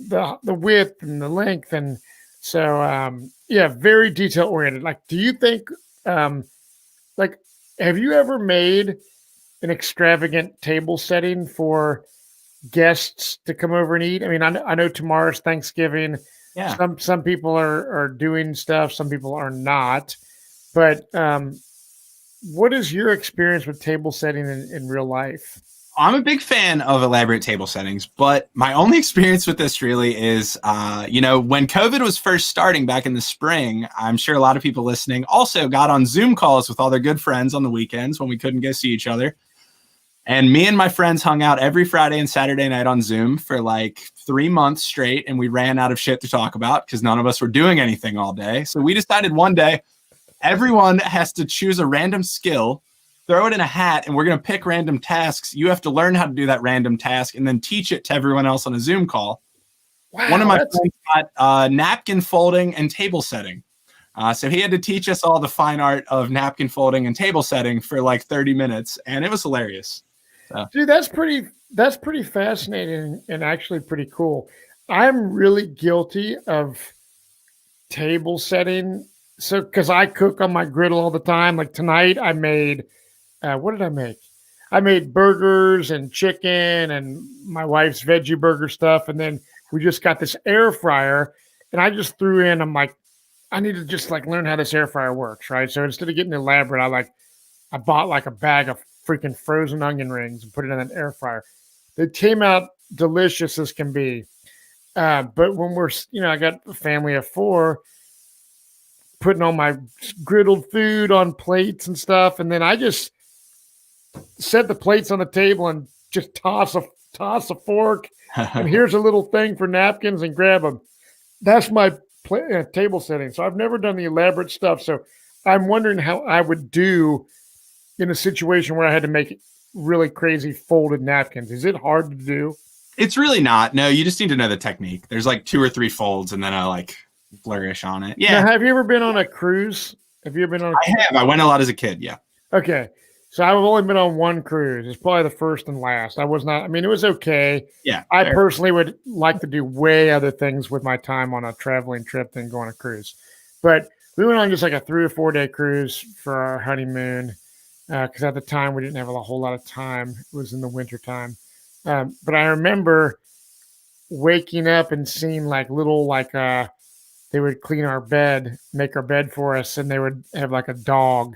the width and the length. And so, very detail oriented. Like, do you think, have you ever made an extravagant table setting for guests to come over and eat? I mean, I know tomorrow's Thanksgiving. Yeah. Some people are doing stuff, some people are not. But what is your experience with table setting in real life? I'm a big fan of elaborate table settings, but my only experience with this really is, when COVID was first starting back in the spring, I'm sure a lot of people listening also got on Zoom calls with all their good friends on the weekends when we couldn't go see each other. And me and my friends hung out every Friday and Saturday night on Zoom for like 3 months straight, and we ran out of shit to talk about because none of us were doing anything all day. So we decided one day everyone has to choose a random skill throw it in a hat, and we're going to pick random tasks. You have to learn how to do that random task and then teach it to everyone else on a Zoom call. Wow, one of my friends got napkin folding and table setting. So he had to teach us all the fine art of napkin folding and table setting for like 30 minutes, and it was hilarious. So. Dude, that's pretty fascinating and actually pretty cool. I'm really guilty of table setting. So, because I cook on my griddle all the time. Like tonight, I made, what did I make? I made burgers and chicken and my wife's veggie burger stuff. And then we just got this air fryer, and I just threw in, I'm like, I need to just like learn how this air fryer works, right? So instead of getting elaborate, I bought like a bag of freaking frozen onion rings and put it in an air fryer. They came out delicious as can be. But when we're, I got a family of 4, putting all my griddled food on plates and stuff, and then I just set the plates on the table and just toss a fork, and here's a little thing for napkins, and grab them. That's my table setting. So I've never done the elaborate stuff. So I'm wondering how I would do in a situation where I had to make really crazy folded napkins. Is it hard to do? It's really not. No, you just need to know the technique. There's like 2 or 3 folds and then I like flourish on it. Yeah. Now, have you ever been on a cruise? Have you ever been on a cruise? I have. I went a lot as a kid. Yeah. Okay. So I've only been on one cruise. It's probably the first and last. It was okay. Yeah. I personally would like to do way other things with my time on a traveling trip than go on a cruise. But we went on just like a 3 or 4 day cruise for our honeymoon. Because at the time we didn't have a whole lot of time. It was in the winter time. But I remember waking up and seeing like little, they would clean our bed, make our bed for us. And they would have like a dog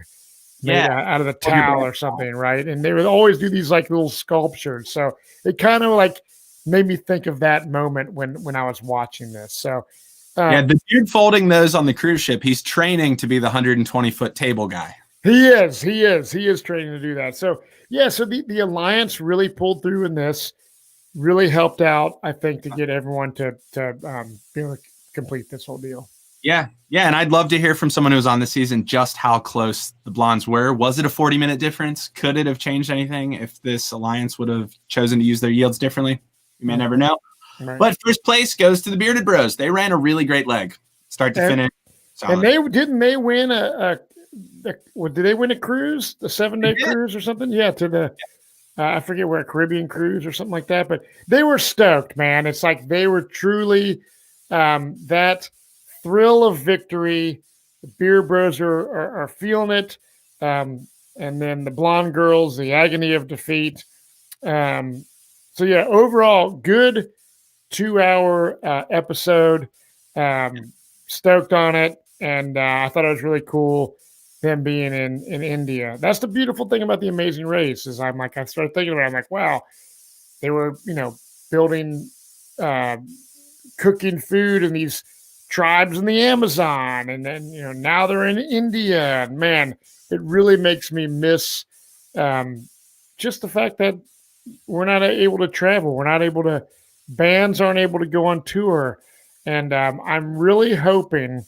made out of the towel or something, right? And they would always do these like little sculptures. So it kind of like made me think of that moment when I was watching this. So the dude folding those on the cruise ship, he's training to be the 120-foot table guy. He is training to do that. So yeah, so the Alliance really pulled through in this, really helped out, I think, to get everyone to be able to complete this whole deal. Yeah. And I'd love to hear from someone who was on the season just how close the blondes were. Was it a 40-minute difference? Could it have changed anything if this Alliance would have chosen to use their yields differently? You may never know. Right. But first place goes to the Bearded Bros. They ran a really great leg, start to finish. Solid. And they win did they win a cruise, the 7-day cruise or something? Yeah, to the I forget where, a Caribbean cruise or something like that. But they were stoked, man. It's like they were truly that thrill of victory. The Beer Bros are feeling it. And then the blonde girls, the agony of defeat. So yeah, overall, good 2-hour episode. Stoked on it. And I thought it was really cool them being in India. That's the beautiful thing about the Amazing Race is I started thinking about it. I'm like, wow, they were, building, cooking food in these tribes in the Amazon. And then, now they're in India. And man, it really makes me miss just the fact that we're not able to travel. Bands aren't able to go on tour. And I'm really hoping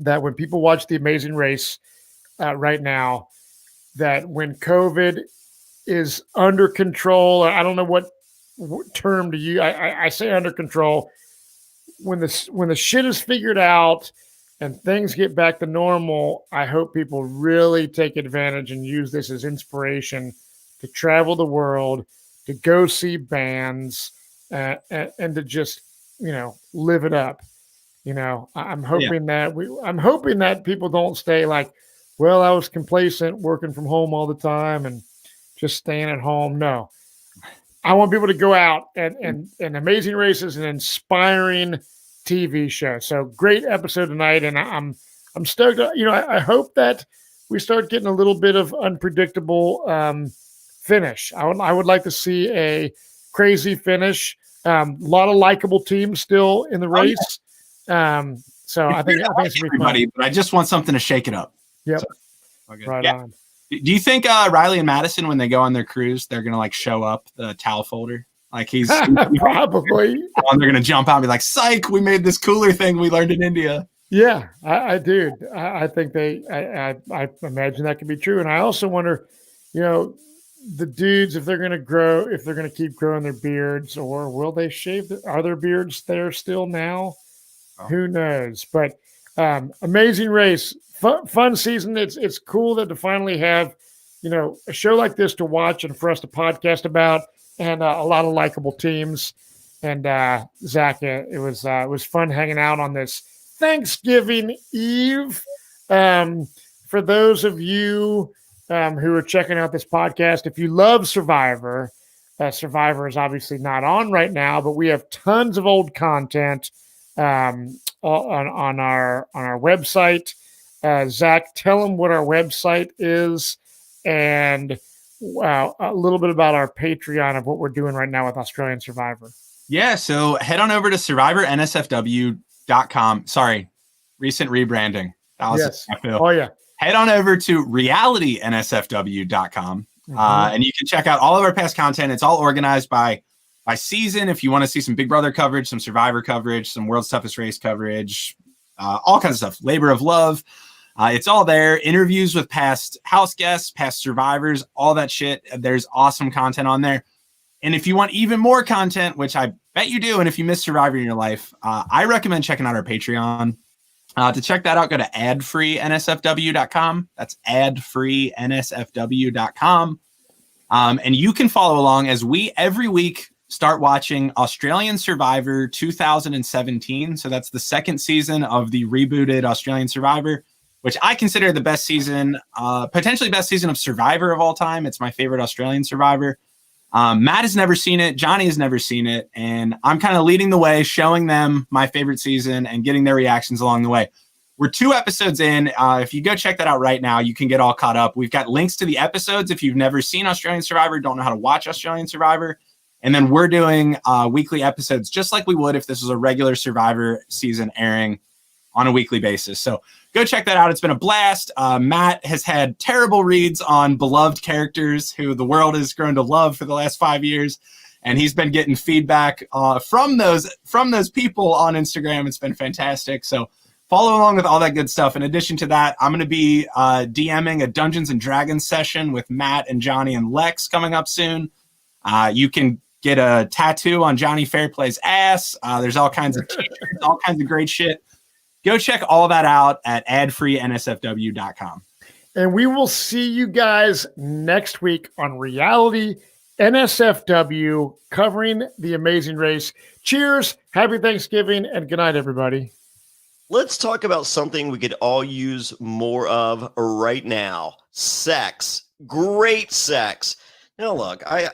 that when people watch The Amazing Race right now, that when COVID is under control, I don't know what term to use. I say under control. When the shit is figured out and things get back to normal, I hope people really take advantage and use this as inspiration to travel the world, to go see bands, and to just live it up. I'm hoping that people don't stay like, well, I was complacent working from home all the time and just staying at home. No, I want people to go out and Amazing Races, an inspiring TV show. So great episode tonight. And I'm stoked. I hope that we start getting a little bit of unpredictable finish. I would like to see a crazy finish. A lot of likable teams still in the race. So I think it's everybody, but I just want something to shake it up. Yep. So, okay. Right on. Do you think Riley and Madison, when they go on their cruise, they're gonna like show up the towel folder? Like he's probably. And they're gonna jump out and be like, "Psych! We made this cooler thing we learned in India." Yeah, I do. I think I imagine that could be true, and I also wonder you know, the dudes, if they're going to keep growing their beards, or will they shave? Are their beards there still now? Oh. Who knows? But amazing race, fun season. It's cool that to finally have, a show like this to watch and for us to podcast about, and a lot of likable teams. And Zach, it was fun hanging out on this Thanksgiving Eve. For those of you who are checking out this podcast, if you love Survivor, Survivor is obviously not on right now, but we have tons of old content on our website. Zach, tell them what our website is, and a little bit about our Patreon of what we're doing right now with Australian Survivor. Yeah, so head on over to survivornsfw.com. Sorry, recent rebranding. Yes. Oh, yeah. Head on over to realitynsfw.com, and you can check out all of our past content. It's all organized by season. If you want to see some Big Brother coverage, some Survivor coverage, some World's Toughest Race coverage, all kinds of stuff, Labor of Love. It's all there. Interviews with past house guests, past survivors, all that shit. There's awesome content on there. And if you want even more content, which I bet you do, and if you miss Survivor in your life, I recommend checking out our Patreon. To check that out, go to adfreensfw.com. That's adfreensfw.com. And you can follow along as we every week start watching Australian Survivor 2017. So that's the second season of the rebooted Australian Survivor, which I consider the best season, potentially best season of Survivor of all time. It's my favorite Australian Survivor. Matt has never seen it. Johnny has never seen it. And I'm kind of leading the way, showing them my favorite season and getting their reactions along the way. We're 2 episodes in. If you go check that out right now, you can get all caught up. We've got links to the episodes. If you've never seen Australian Survivor, don't know how to watch Australian Survivor. And then we're doing weekly episodes just like we would if this was a regular Survivor season airing on a weekly basis. So go check that out. It's been a blast. Matt has had terrible reads on beloved characters who the world has grown to love for the last 5 years. And he's been getting feedback from those people on Instagram. It's been fantastic. So follow along with all that good stuff. In addition to that, I'm going to be DMing a Dungeons and Dragons session with Matt and Johnny and Lex coming up soon. You can get a tattoo on Johnny Fairplay's ass. There's all kinds of t-shirts, all kinds of great shit. Go check all that out at adfreensfw.com. And we will see you guys next week on Reality NSFW covering the Amazing Race. Cheers, happy Thanksgiving, and good night, everybody. Let's talk about something we could all use more of right now. Sex. Great sex. Now, look, I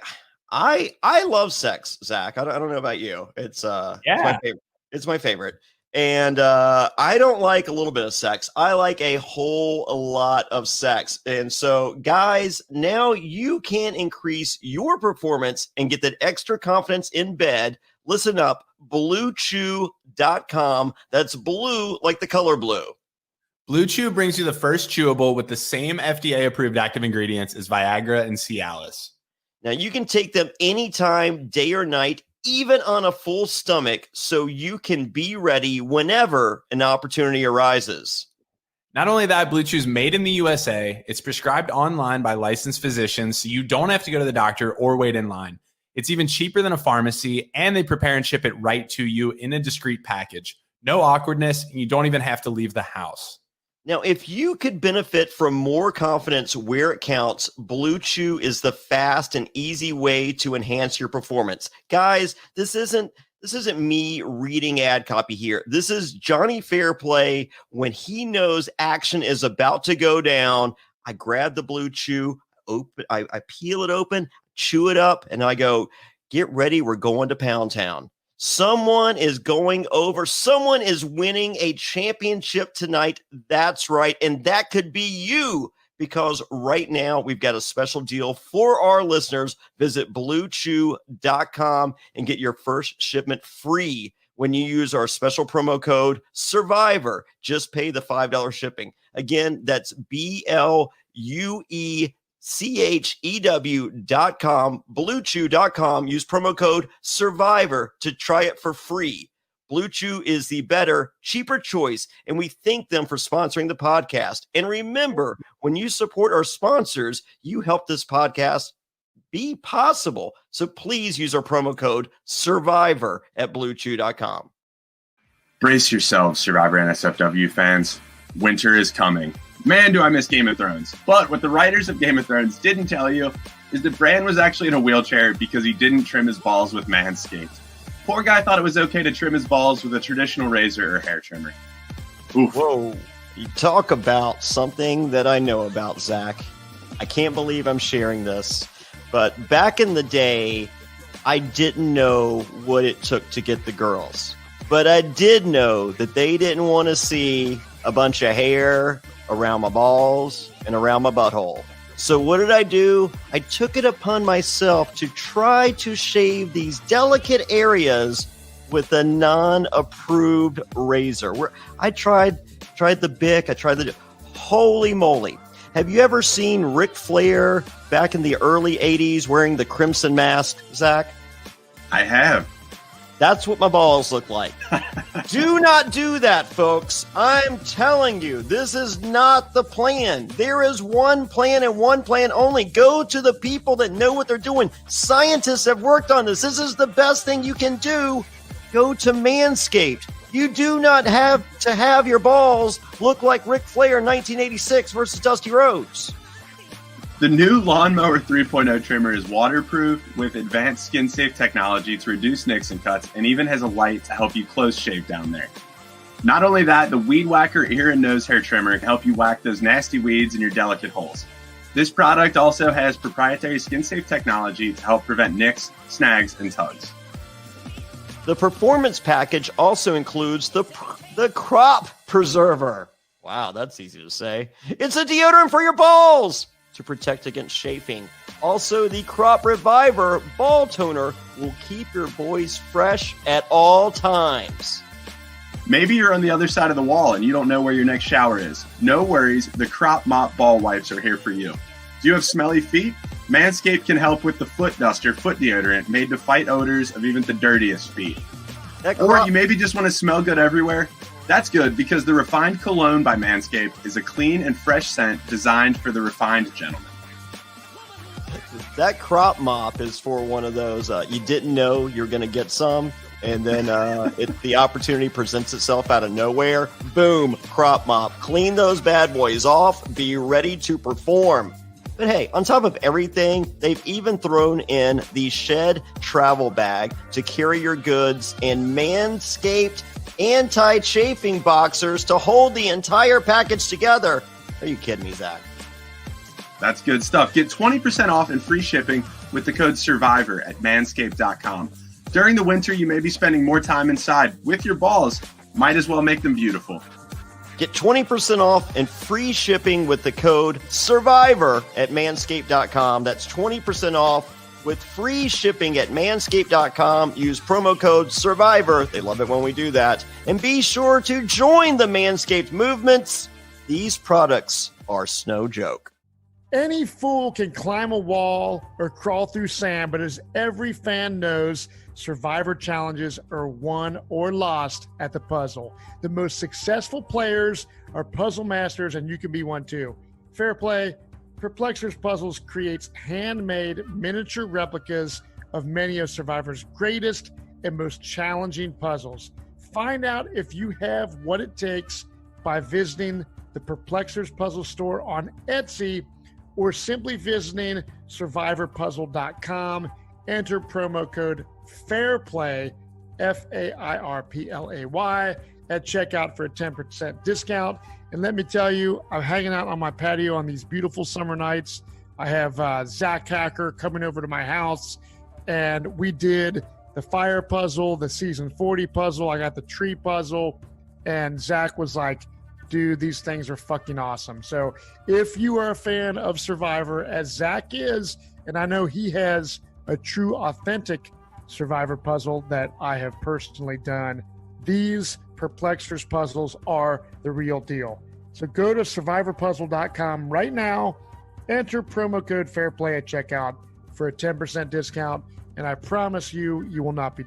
love sex, Zach. I don't know about you. It's my favorite. It's my favorite. And I don't like a little bit of sex. I like a whole lot of sex. And so, guys, now you can increase your performance and get that extra confidence in bed. Listen up, BlueChew.com. That's blue like the color blue. Blue Chew brings you the first chewable with the same FDA-approved active ingredients as Viagra and Cialis. Now, you can take them anytime, day or night, even on a full stomach, so you can be ready whenever an opportunity arises. Not only that, Blue Chew's made in the USA. It's prescribed online by licensed physicians, so you don't have to go to the doctor or wait in line. It's even cheaper than a pharmacy, and they prepare and ship it right to you in a discreet package. No awkwardness, and you don't even have to leave the house. Now, if you could benefit from more confidence where it counts, Blue Chew is the fast and easy way to enhance your performance. Guys, this isn't me reading ad copy here. This is Johnny Fairplay when he knows action is about to go down. I grab the Blue Chew, I peel it open, chew it up, and I go, get ready, we're going to Pound Town. Someone is going over. Someone is winning a championship tonight. That's right. And that could be you, because right now we've got a special deal for our listeners. Visit BlueChew.com and get your first shipment free when you use our special promo code SURVIVOR. Just pay the $5 shipping. Again, that's BlueChew.com, BlueChew.com. Use promo code SURVIVOR to try it for free. Blue Chew is the better, cheaper choice, and we thank them for sponsoring the podcast. And remember, when you support our sponsors, you help this podcast be possible. So please use our promo code SURVIVOR at bluechew.com. Brace yourselves, Survivor NSFW fans. Winter is coming. Man, do I miss Game of Thrones. But what the writers of Game of Thrones didn't tell you is that Bran was actually in a wheelchair because he didn't trim his balls with Manscaped. Poor guy thought it was okay to trim his balls with a traditional razor or hair trimmer. Oof. Whoa. You talk about something that I know about, Zach. I can't believe I'm sharing this. But back in the day, I didn't know what it took to get the girls. But I did know that they didn't want to see a bunch of hair around my balls and around my butthole. So what did I do? I took it upon myself to try to shave these delicate areas with a non-approved razor. I tried the Bic. I tried the... Holy moly. Have you ever seen Ric Flair back in the early 80s wearing the crimson mask, Zach? I have. That's what my balls look like. Do not do that, folks. I'm telling you, this is not the plan. There is one plan and one plan only. Go to the people that know what they're doing. Scientists have worked on this. This is the best thing you can do. Go to Manscaped. You do not have to have your balls look like Ric Flair in 1986 versus Dusty Rhodes. The new Lawnmower 3.0 trimmer is waterproof with advanced skin-safe technology to reduce nicks and cuts, and even has a light to help you close shave down there. Not only that, the Weed Whacker ear and nose hair trimmer can help you whack those nasty weeds in your delicate holes. This product also has proprietary skin-safe technology to help prevent nicks, snags, and tugs. The performance package also includes the crop preserver. Wow, that's easy to say. It's a deodorant for your balls to protect against chafing. Also, the Crop Reviver ball toner will keep your boys fresh at all times. Maybe you're on the other side of the wall and you don't know where your next shower is. No worries, the Crop Mop ball wipes are here for you. Do you have smelly feet? Manscaped can help with the Foot Duster foot deodorant made to fight odors of even the dirtiest feet. Or you maybe just want to smell good everywhere? That's good because the Refined Cologne by Manscaped is a clean and fresh scent designed for the refined gentleman. That crop mop is for one of those you didn't know you're going to get some, and then the opportunity presents itself out of nowhere. Boom, crop mop. Clean those bad boys off. Be ready to perform. But hey, on top of everything, they've even thrown in the Shed travel bag to carry your goods and Manscaped anti-chafing boxers to hold the entire package together. Are you kidding me, Zach? That's good stuff. Get 20% off and free shipping with the code SURVIVOR at manscaped.com. During the winter, you may be spending more time inside with your balls. Might as well make them beautiful. Get 20% off and free shipping with the code SURVIVOR at manscaped.com. That's 20% off with free shipping at manscaped.com. Use promo code SURVIVOR. They love it when we do that. And be sure to join the Manscaped movements. These products are no joke. Any fool can climb a wall or crawl through sand, but as every fan knows, Survivor challenges are won or lost at the puzzle. The most successful players are puzzle masters, and you can be one too. Fair play. Perplexers Puzzles creates handmade miniature replicas of many of Survivor's greatest and most challenging puzzles. Find out if you have what it takes by visiting the Perplexers Puzzle store on Etsy or simply visiting survivorpuzzle.com. Enter promo code FAIRPLAY, FAIRPLAY, at checkout for a 10% discount. And let me tell you, I'm hanging out on my patio on these beautiful summer nights. I have Zach Hacker coming over to my house, and we did the fire puzzle, the season 40 puzzle. I got the tree puzzle, and Zach was like, dude, these things are fucking awesome. So if you are a fan of Survivor, as Zach is, and I know he has a true, authentic Survivor puzzle that I have personally done, these Perplexers puzzles are the real deal. So go to survivorpuzzle.com right now, enter promo code FAIRPLAY at checkout for a 10% discount, and I promise you, you will not be